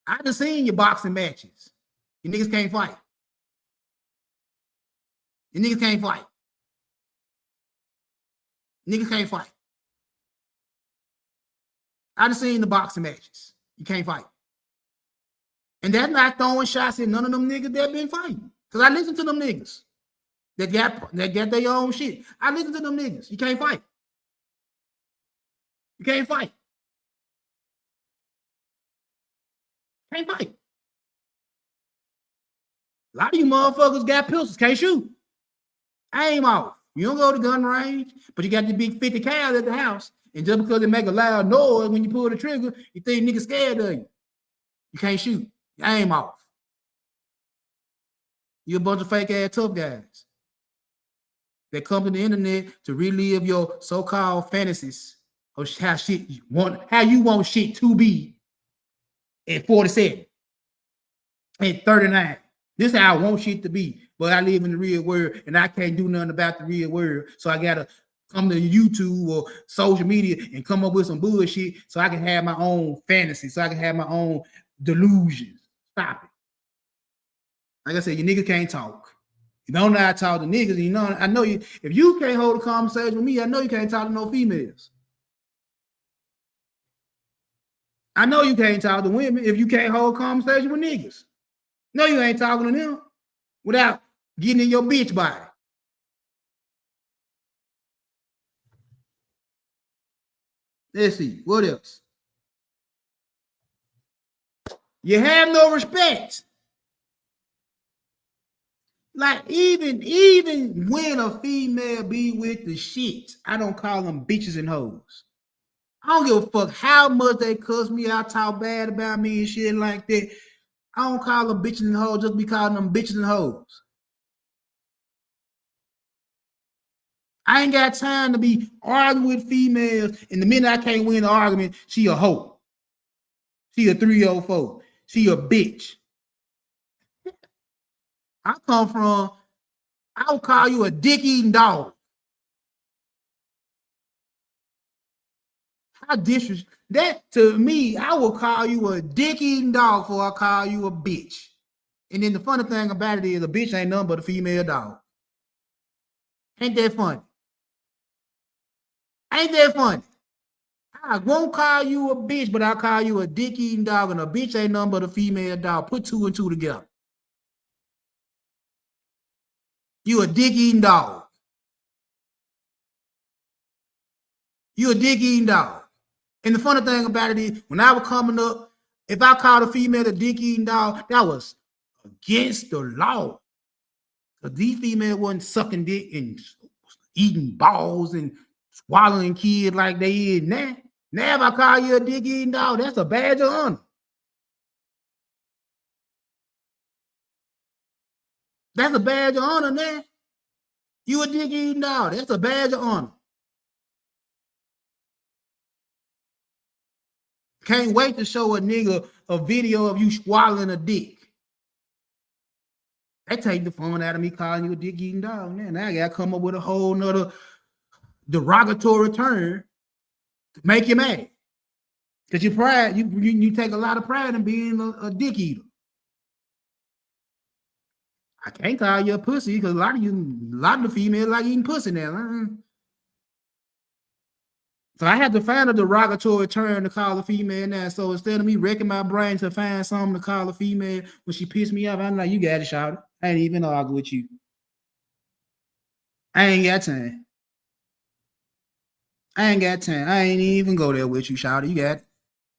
I done seen your boxing matches. You niggas can't fight. You niggas can't fight. Niggas can't fight. I done seen the boxing matches. You can't fight. And that's not throwing shots at none of them niggas that been fighting. Because I listen to them niggas that got their own shit. I listen to them niggas. You can't fight. You can't fight. Can't fight. A lot of you motherfuckers got pistols, can't shoot. Aim off. You don't go to gun range, but you got the big 50 cal at the house. And just because it make a loud noise when you pull the trigger, you think niggas scared of you. You can't shoot. You aim off. You a bunch of fake ass tough guys that come to the internet to relive your so-called fantasies of how you want shit to be at 47, at 39. This is how I want shit to be, but I live in the real world and I can't do nothing about the real world. So I gotta come to YouTube or social media and come up with some bullshit so I can have my own fantasy, so I can have my own delusions. Stop it. Like I said, you niggas can't talk. You don't know how to talk to niggas. You know, I know you. If you can't hold a conversation with me, I know you can't talk to no females. I know you can't talk to women if you can't hold a conversation with niggas. No, you ain't talking to them without getting in your bitch body. Let's see. What else? You have no respect. Like even when a female be with the shit, I don't call them bitches and hoes. I don't give a fuck how much they cuss me out, talk bad about me and shit like that. I don't call them bitches and hoes just be calling them bitches and hoes. I ain't got time to be arguing with females, and the minute I can't win the argument, she a hoe. She a 304. She a bitch. I would call you a dick-eating dog. How disrespectful. That to me, I will call you a dick-eating dog before I call you a bitch. And then the funny thing about it is a bitch ain't nothing but a female dog. Ain't that funny? Ain't that funny? I won't call you a bitch, but I'll call you a dick-eating dog, and a bitch ain't nothing but a female dog. Put 2 and 2 together. You a dick-eating dog. You a dick-eating dog. And the funny thing about it is, when I was coming up, if I called a female a dick-eating dog, that was against the law. Because these females wasn't sucking dick and eating balls and swallowing kids like they is now. Now if I call you a dick-eating dog, that's a badge of honor. That's a badge of honor now. You a dick-eating dog. That's a badge of honor. Can't wait to show a nigga a video of you swallowing a dick. That take the fun out of me calling you a dick-eating dog. Man, now I gotta come up with a whole nother derogatory term to make you mad. Because you pride, you take a lot of pride in being a dick eater. I can't call you a pussy because a lot of the females like eating pussy now. So I had to find a derogatory term to call a female now. So instead of me wrecking my brain to find something to call a female when she pissed me off, I'm like, you got it, shout. I ain't even argue with you. I ain't got time. I ain't even go there with you, shout. You got it.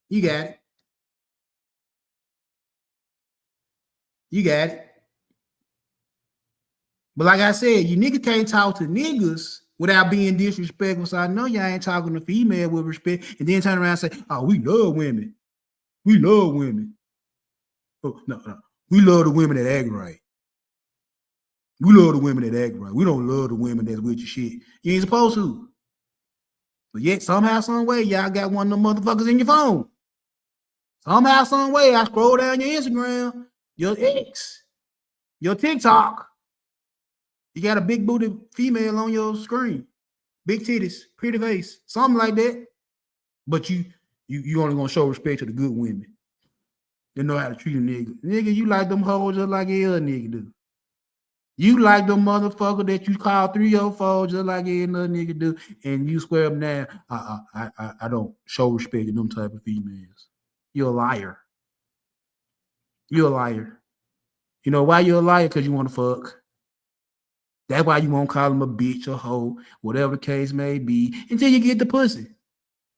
You got it. You got it. But like I said, you niggas can't talk to niggas without being disrespectful. So I know y'all ain't talking to female with respect, and then turn around and say, oh, we love women. We love women. Oh, no. We love the women that act right. We love the women that act right. We don't love the women that's with your shit. You ain't supposed to. But yet, somehow, some way, y'all got one of them motherfuckers in your phone. Somehow, some way, I scroll down your Instagram, your X, your TikTok. You got a big booty female on your screen. Big titties, pretty face, something like that. But you only gonna show respect to the good women. They know how to treat a nigga. Nigga, you like them hoes just like any other nigga do. You like them motherfucker that you call 304 just like any other nigga do, and you swear them down. I don't show respect to them type of females. You're a liar. You're a liar. You know why you're a liar? Because you want to fuck. That's why you won't call them a bitch or hoe, whatever the case may be, until you get the pussy.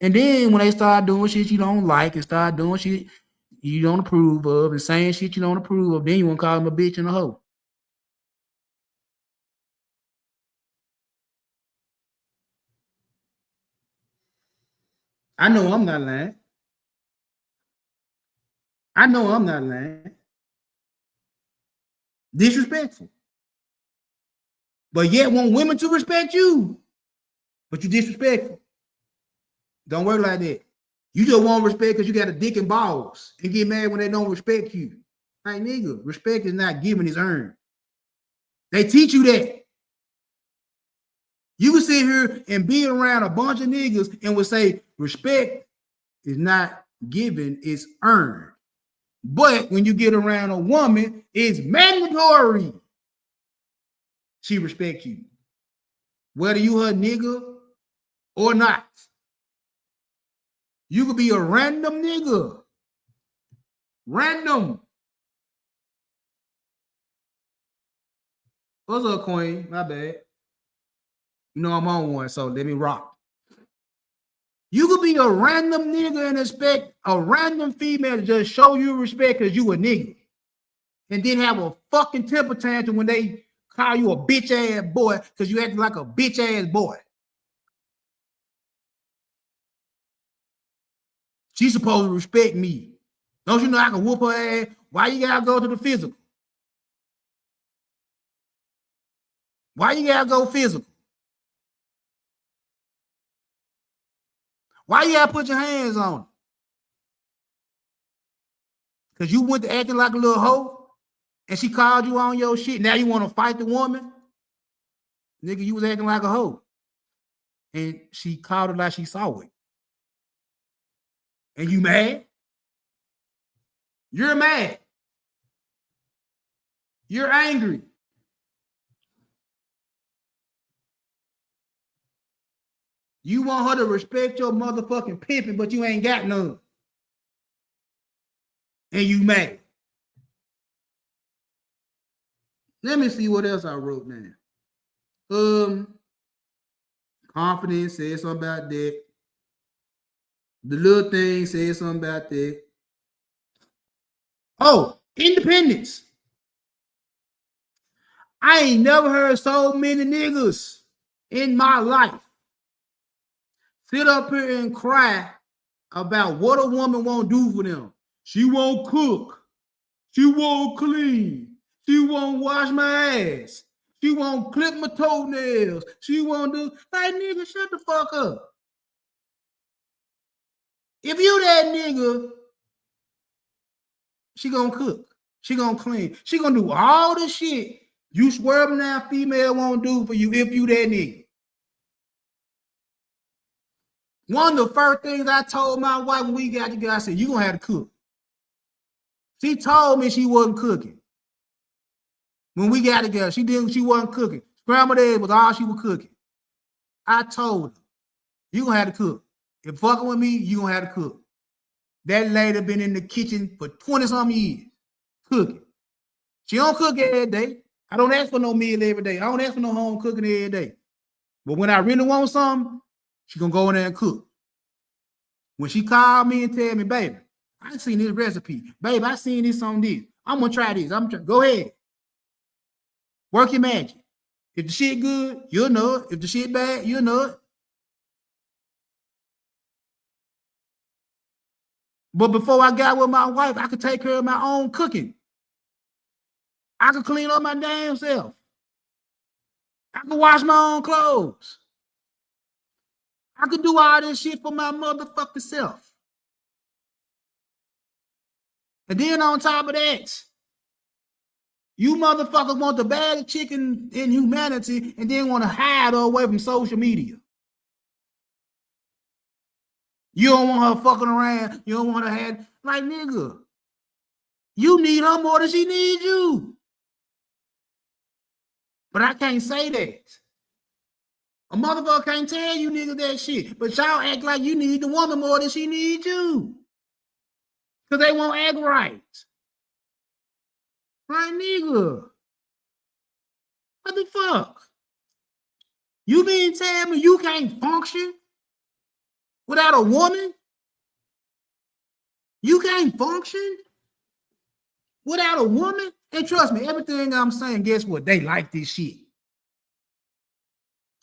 And then when they start doing shit you don't like and start doing shit you don't approve of and saying shit you don't approve of, then you want to call them a bitch and a hoe. I know I'm not lying. I know I'm not lying. Disrespectful. But yet want women to respect you. But you disrespectful. Don't work like that. You just want respect because you got a dick and balls and get mad when they don't respect you. Hey, nigga, respect is not given, it's earned. They teach you that. You can sit here and be around a bunch of niggas and would say respect is not given, it's earned. But when you get around a woman, it's mandatory. She respects you. Whether you her nigga or not. You could be a random nigga. Random. What's up, Queen? My bad. You know I'm on one, so let me rock. You could be a random nigga and expect a random female to just show you respect because you a nigga. And then have a fucking temper tantrum when they call you a bitch ass boy because you act like a bitch ass boy. She's supposed to respect me. Don't you know I can whoop her ass? Why you gotta go to the physical? Why you gotta go physical? Why you gotta put your hands on it? Because you went to acting like a little hoe and she called you on your shit. Now you want to fight the woman? Nigga, you was acting like a hoe. And she called it like she saw it. And you mad? You're mad. You're angry. You want her to respect your motherfucking pimping, but you ain't got none. And you mad. Let me see what else I wrote now. Confidence said something about that. The little thing said something about that. Oh, independence. I ain't never heard so many niggas in my life sit up here and cry about what a woman won't do for them. She won't cook. She won't clean. She won't wash my ass. She won't clip my toenails. She won't do. Hey, nigga, shut the fuck up. If you that nigga, she gonna cook. She gonna clean. She gonna do all the shit you swerving that female won't do for you if you that nigga. One of the first things I told my wife when we got together, I said, you gonna have to cook. She told me she wasn't cooking. When we got together, she wasn't cooking. Scrambled eggs was all she was cooking. I told her, you gonna have to cook. If fucking with me, you gonna have to cook. That lady been in the kitchen for 20-something years, cooking. She don't cook every day. I don't ask for no meal every day. I don't ask for no home cooking every day. But when I really want something, she gonna go in there and cook. When she called me and tell me, baby, I seen this recipe. Baby, I seen this on this. I'm gonna try this. Go ahead. Work your magic. If the shit good, you'll know it. If the shit bad, you'll know it. But before I got with my wife, I could take care of my own cooking. I could clean up my damn self. I could wash my own clothes. I could do all this shit for my motherfucking self. And then on top of that, you motherfuckers want the baddest chicken in humanity and then want to hide her away from social media. You don't want her fucking around. You don't want her had, like, nigga, you need her more than she needs you. But I can't say that. A motherfucker can't tell you niggas that shit. But y'all act like you need the woman more than she needs you. Because they won't act right. Right, nigga? What the fuck? You mean tell me you can't function without a woman? You can't function without a woman? And trust me, everything I'm saying, guess what? They like this shit.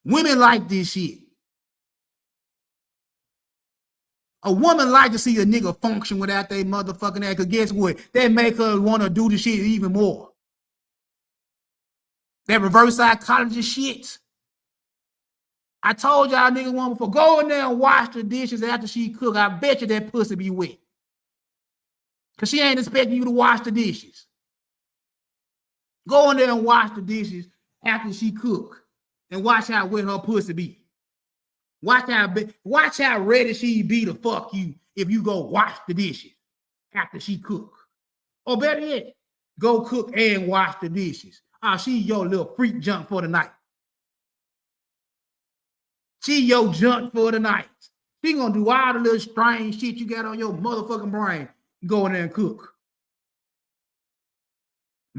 Women like this shit. A woman like to see a nigga function without they motherfucking ass, because guess what? That make her want to do the shit even more. That reverse psychology shit. I told y'all nigga woman before, go in there and wash the dishes after she cook. I bet you that pussy be wet. Because she ain't expecting you to wash the dishes. Go in there and wash the dishes after she cook. And watch how wet her pussy be. Watch how ready she be to fuck you if you go wash the dishes after she cook. Or better yet, go cook and wash the dishes. She your little freak junk for the night. She your junk for the night. She gonna do all the little strange shit you got on your motherfucking brain. Go in there and cook.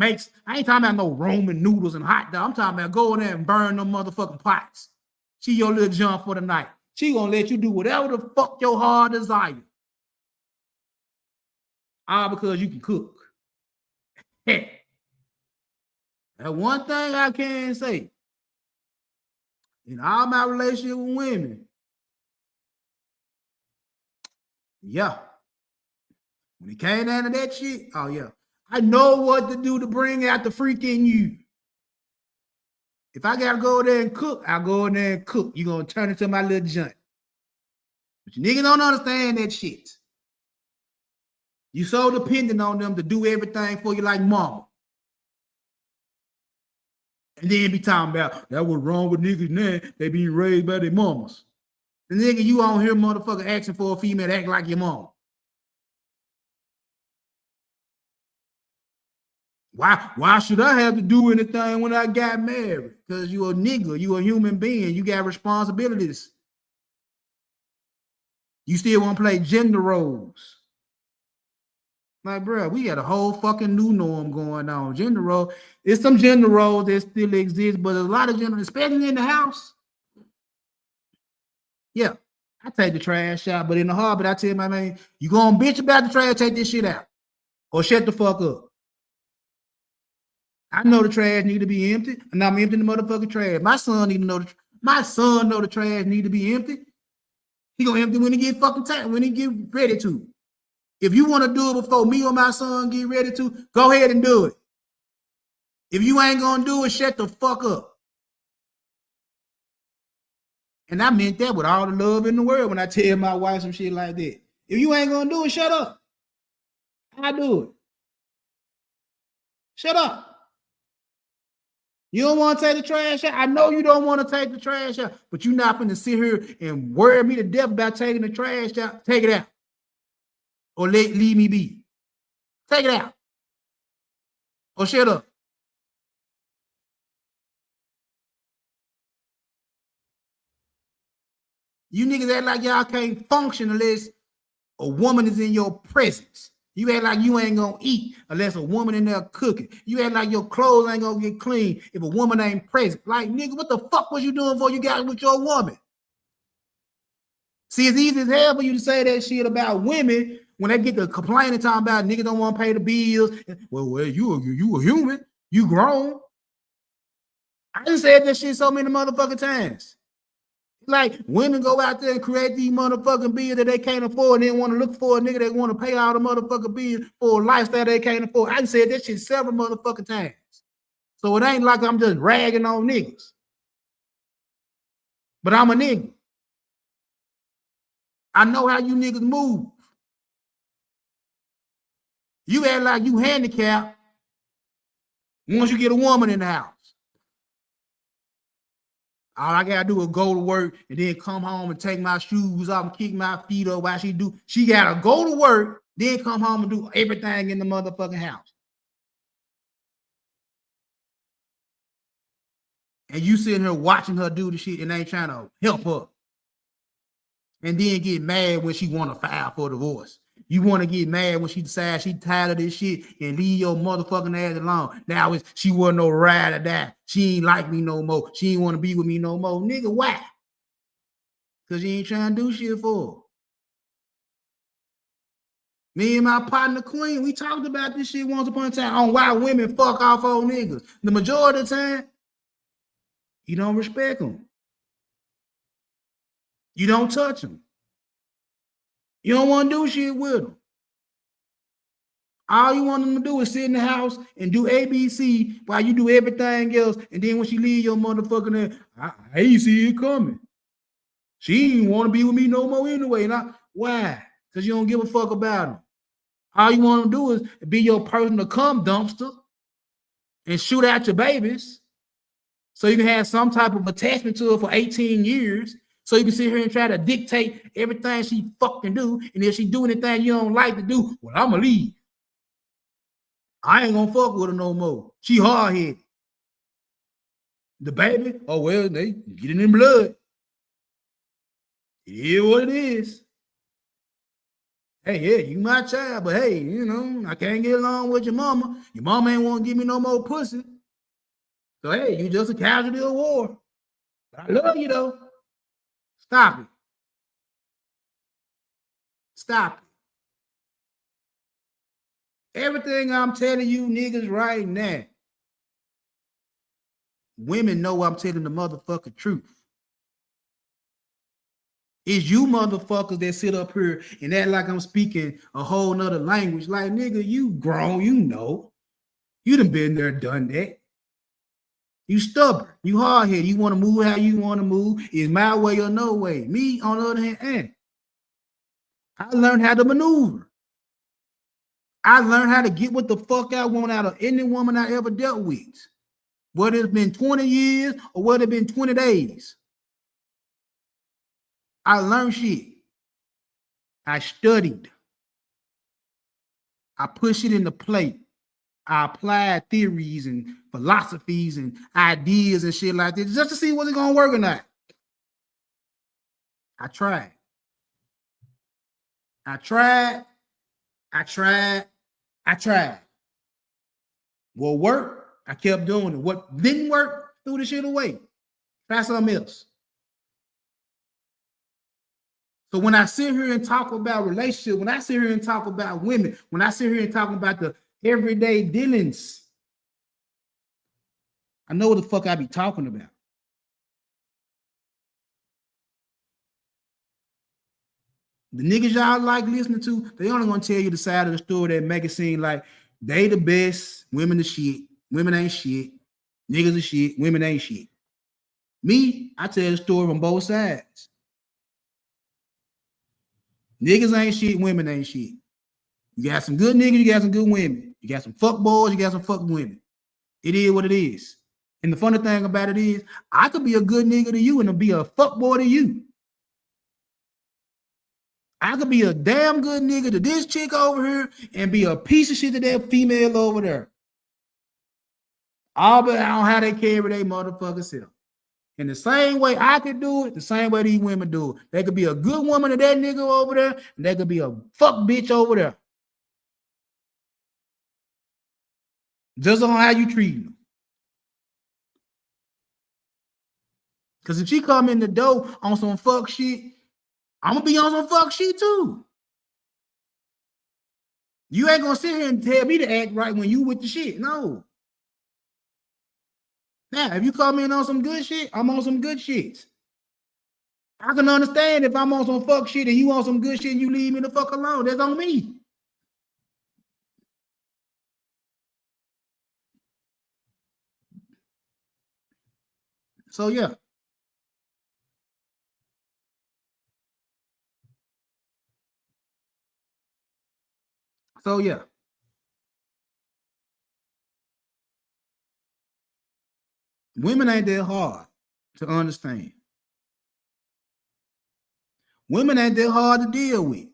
I ain't talking about no Roman noodles and hot dog. I'm talking about go in there and burn them motherfucking pots. She your little junk for the night. She gonna let you do whatever the fuck your heart desire. All because you can cook. That one thing I can say, in all my relationship with women, yeah. When it came down to that shit, oh yeah. I know what to do to bring out the freak in you. If I gotta go there and cook, I'll go in there and cook. You're gonna turn into my little junk. But you niggas don't understand that shit. You so dependent on them to do everything for you like mama. And then be talking about that was wrong with niggas now. They being raised by their mamas. The nigga you on here motherfucker asking for a female to act like your mom. Why should I have to do anything when I got married? Because you a nigga, you a human being, you got responsibilities. You still want to play gender roles. Like, bro, we got a whole fucking new norm going on. Gender role, there's some gender roles that still exist, but a lot of gender, especially in the house. Yeah, I take the trash out, but in the harbor, I tell my man, you gonna bitch about the trash, take this shit out. Or shut the fuck up. I know the trash need to be empty, and I'm emptying the motherfucking trash. My son need to know my son know the trash need to be empty. He gonna empty when he get fucking time, when he get ready to. If you want to do it before me or my son get ready to, go ahead and do it. If you ain't gonna do it, shut the fuck up. And I meant that with all the love in the world when I tell my wife some shit like that. If you ain't gonna do it, shut up. I do it. Shut up. You don't want to take the trash out? I know you don't want to take the trash out, but you're not going to sit here and worry me to death about taking the trash out. Take it out. Or leave me be. Take it out. Or shut up. You niggas act like y'all can't function unless a woman is in your presence. You act like you ain't gonna eat unless a woman in there cooking. You act like your clothes ain't gonna get clean if a woman ain't present. Like, nigga, what the fuck was you doing before you got with your woman? See, it's easy as hell for you to say that shit about women when they get to complaining, talking about niggas don't want to pay the bills. Well, you a human. You grown. I done said that shit so many motherfucking times. Like, women go out there and create these motherfucking bills that they can't afford and then want to look for a nigga that want to pay all the motherfucking bills for a lifestyle they can't afford. I said that shit several motherfucking times. So it ain't like I'm just ragging on niggas. But I'm a nigga. I know how you niggas move. You act like you handicapped once you get a woman in the house. All I gotta do is go to work and then come home and take my shoes off and kick my feet up while she do. She gotta go to work, then come home and do everything in the motherfucking house. And you sitting here watching her do the shit and ain't trying to help her. And then get mad when she want to file for divorce. You want to get mad when she decides she tired of this shit and leave your motherfucking ass alone. Now she wasn't no ride or die. She ain't like me no more. She ain't want to be with me no more. Nigga, why? Because you ain't trying to do shit for her. Me and my partner Queen, we talked about this shit once upon a time on why women fuck off old niggas. The majority of the time, you don't respect them. You don't touch them. You don't want to do shit with them. All you want them to do is sit in the house and do ABC while you do everything else. And then when she leave your motherfucking there, I ain't see it coming. She ain't want to be with me no more anyway. Why? Because you don't give a fuck about them. All you want to do is be your personal cum dumpster and shoot out your babies so you can have some type of attachment to her for 18 years. So you can sit here and try to dictate everything she fucking do. And if she do anything you don't like to do, well, I'm going to leave. I ain't going to fuck with her no more. She hard-headed. The baby, oh, well, they get it in blood. It is what it is. Hey, yeah, you my child, but hey, you know, I can't get along with your mama. Your mama ain't want to give me no more pussy. So, hey, you just a casualty of war. But I love you, though. Stop it. Stop it. Everything I'm telling you niggas right now, women know I'm telling the motherfucking truth. It's you motherfuckers that sit up here and act like I'm speaking a whole nother language. Like, nigga, you grown, you know. You done been there, done that. You stubborn. You hard-headed. You want to move how you want to move. It's my way or no way. Me, on the other hand, I learned how to maneuver. I learned how to get what the fuck I want out of any woman I ever dealt with. Whether it's been 20 years or whether it's been 20 days. I learned shit. I studied. I pushed it in the plate. I applied theories and philosophies and ideas and shit like this just to see what's gonna work or not. I tried. What worked, I kept doing it. What didn't work, threw the shit away. Try something else. So when I sit here and talk about relationships, when I sit here and talk about women, when I sit here and talk about the everyday dealings, I know what the fuck I be talking about. The niggas y'all like listening to, they only gonna tell you the side of the story that make it seem like they the best, women the shit, women ain't shit, niggas are shit, women ain't shit. Me, I tell the story from both sides. Niggas ain't shit, women ain't shit. You got some good niggas, you got some good women. You got some fuck boys, you got some fuck women. It is what it is. And the funny thing about it is, I could be a good nigga to you and be a fuck boy to you. I could be a damn good nigga to this chick over here and be a piece of shit to that female over there. All but on how they carry their motherfucking self. In the same way I could do it, the same way these women do it. They could be a good woman to that nigga over there, and they could be a fuck bitch over there. Just on how you treat them. Because if she come in the door on some fuck shit, I'm gonna be on some fuck shit too. You ain't gonna sit here and tell me to act right when you with the shit. No. Now, if you come in on some good shit, I'm on some good shit. I can understand if I'm on some fuck shit and you on some good shit and you leave me the fuck alone. That's on me. So yeah. So yeah. Women ain't that hard to understand. Women ain't that hard to deal with.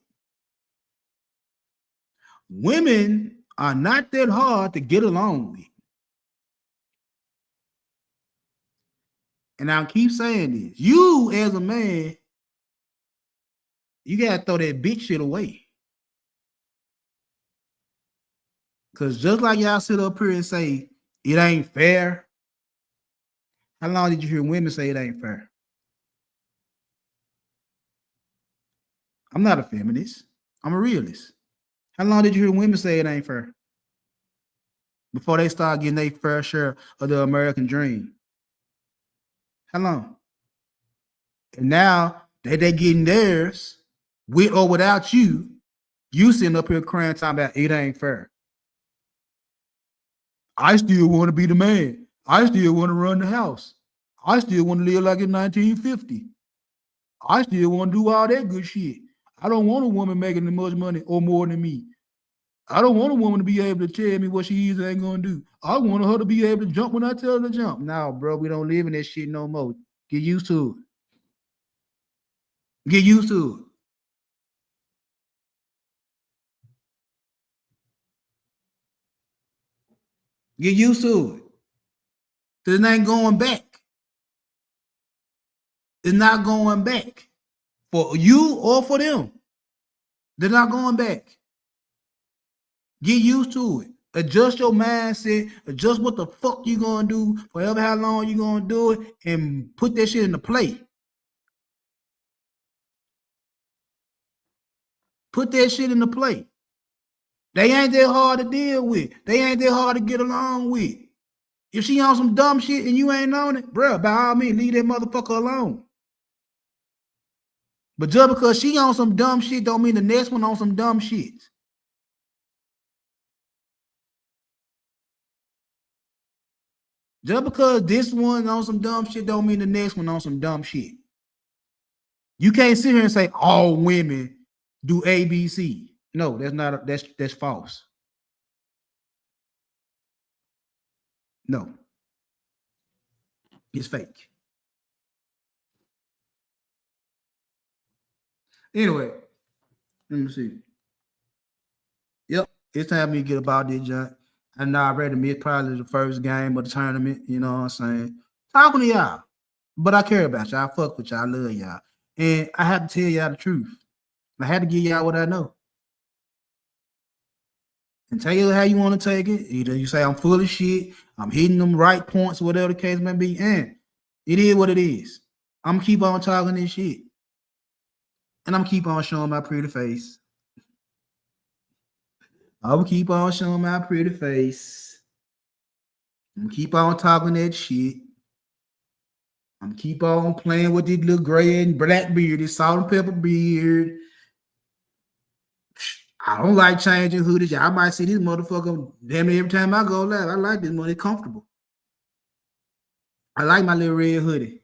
Women are not that hard to get along with. And I'll keep saying this. You, as a man, you got to throw that bitch shit away. Because just like y'all sit up here and say, it ain't fair. How long did you hear women say it ain't fair? I'm not a feminist. I'm a realist. How long did you hear women say it ain't fair? Before they start getting their fair share of the American dream. How long? And now that they're getting theirs, with or without you, you sitting up here crying, talking about it ain't fair. I still want to be the man. I still want to run the house. I still want to live like in 1950. I still want to do all that good shit. I don't want a woman making as much money or more than me. I don't want a woman to be able to tell me what she is and ain't going to do. I want her to be able to jump when I tell her to jump. Now, bro, we don't live in that shit no more. Get used to it. Get used to it. Get used to it. Because it ain't going back. It's not going back. For you or for them. They're not going back. Get used to it. Adjust your mindset. Adjust what the fuck you gonna do, forever how long you gonna do it, and put that shit into play. Put that shit into play. They ain't that hard to deal with. They ain't that hard to get along with. If she on some dumb shit and you ain't on it, bro, by all means, leave that motherfucker alone. But just because she on some dumb shit don't mean the next one on some dumb shit. Just because this one on some dumb shit don't mean the next one on some dumb shit. You can't sit here and say all women do ABC. No, that's false. No. It's fake. Anyway, let me see. Yep, it's time for me to get about this, John. And I already missed probably the first game of the tournament. You know what I'm saying? Talking to y'all. But I care about y'all. I fuck with y'all. I love y'all. And I have to tell y'all the truth. I had to give y'all what I know. And take it how you want to take it. Either you say I'm full of shit, I'm hitting them right points, whatever the case may be. And it is what it is. I'm gonna keep on talking this shit. And I'm gonna keep on showing my pretty face. I'm gonna keep on showing my pretty face. I'm gonna keep on talking that shit. I'm gonna keep on playing with this little gray and black beard, this salt and pepper beard. I don't like changing hoodies. I might see this motherfucker damn near every time I go live. I like this one. It's comfortable. I like my little red hoodie.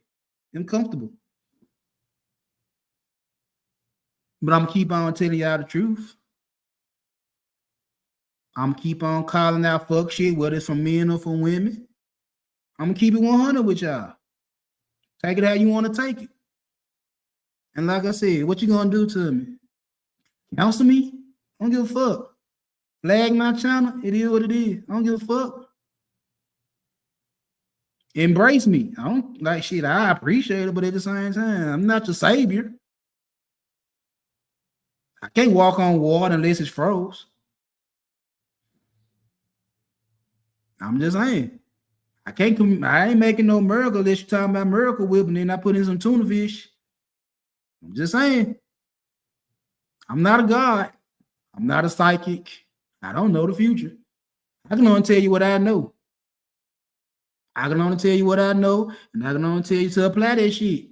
I'm comfortable. But I'm gonna keep on telling y'all the truth. I'm gonna keep on calling out fuck shit, whether it's from men or from women. I'm gonna keep it 100 with y'all. Take it how you want to take it. And like I said, what you gonna do to me? Counsel me? I don't give a fuck. Flag my channel, it is what it is. I don't give a fuck. Embrace me. I don't like shit. I appreciate it, but at the same time, I'm not your savior. I can't walk on water unless it's froze. I'm just saying. I ain't making no miracle unless you're talking about Miracle Whip and then I put in some tuna fish. I'm just saying. I'm not a god. I'm not a psychic. I don't know the future. I can only tell you what I know. I can only tell you what I know, and I can only tell you to apply that shit.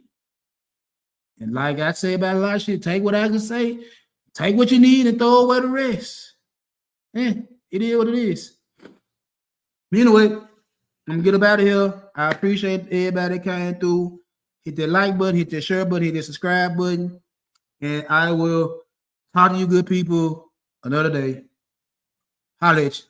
And like I say about a lot of shit, take what I can say, take what you need and throw away the rest. It is what it is. Anyway, I'm gonna get up out of here. I appreciate everybody that came through. Hit that like button, hit that share button, hit that subscribe button, and I will talk to you good people another day. Holla at you.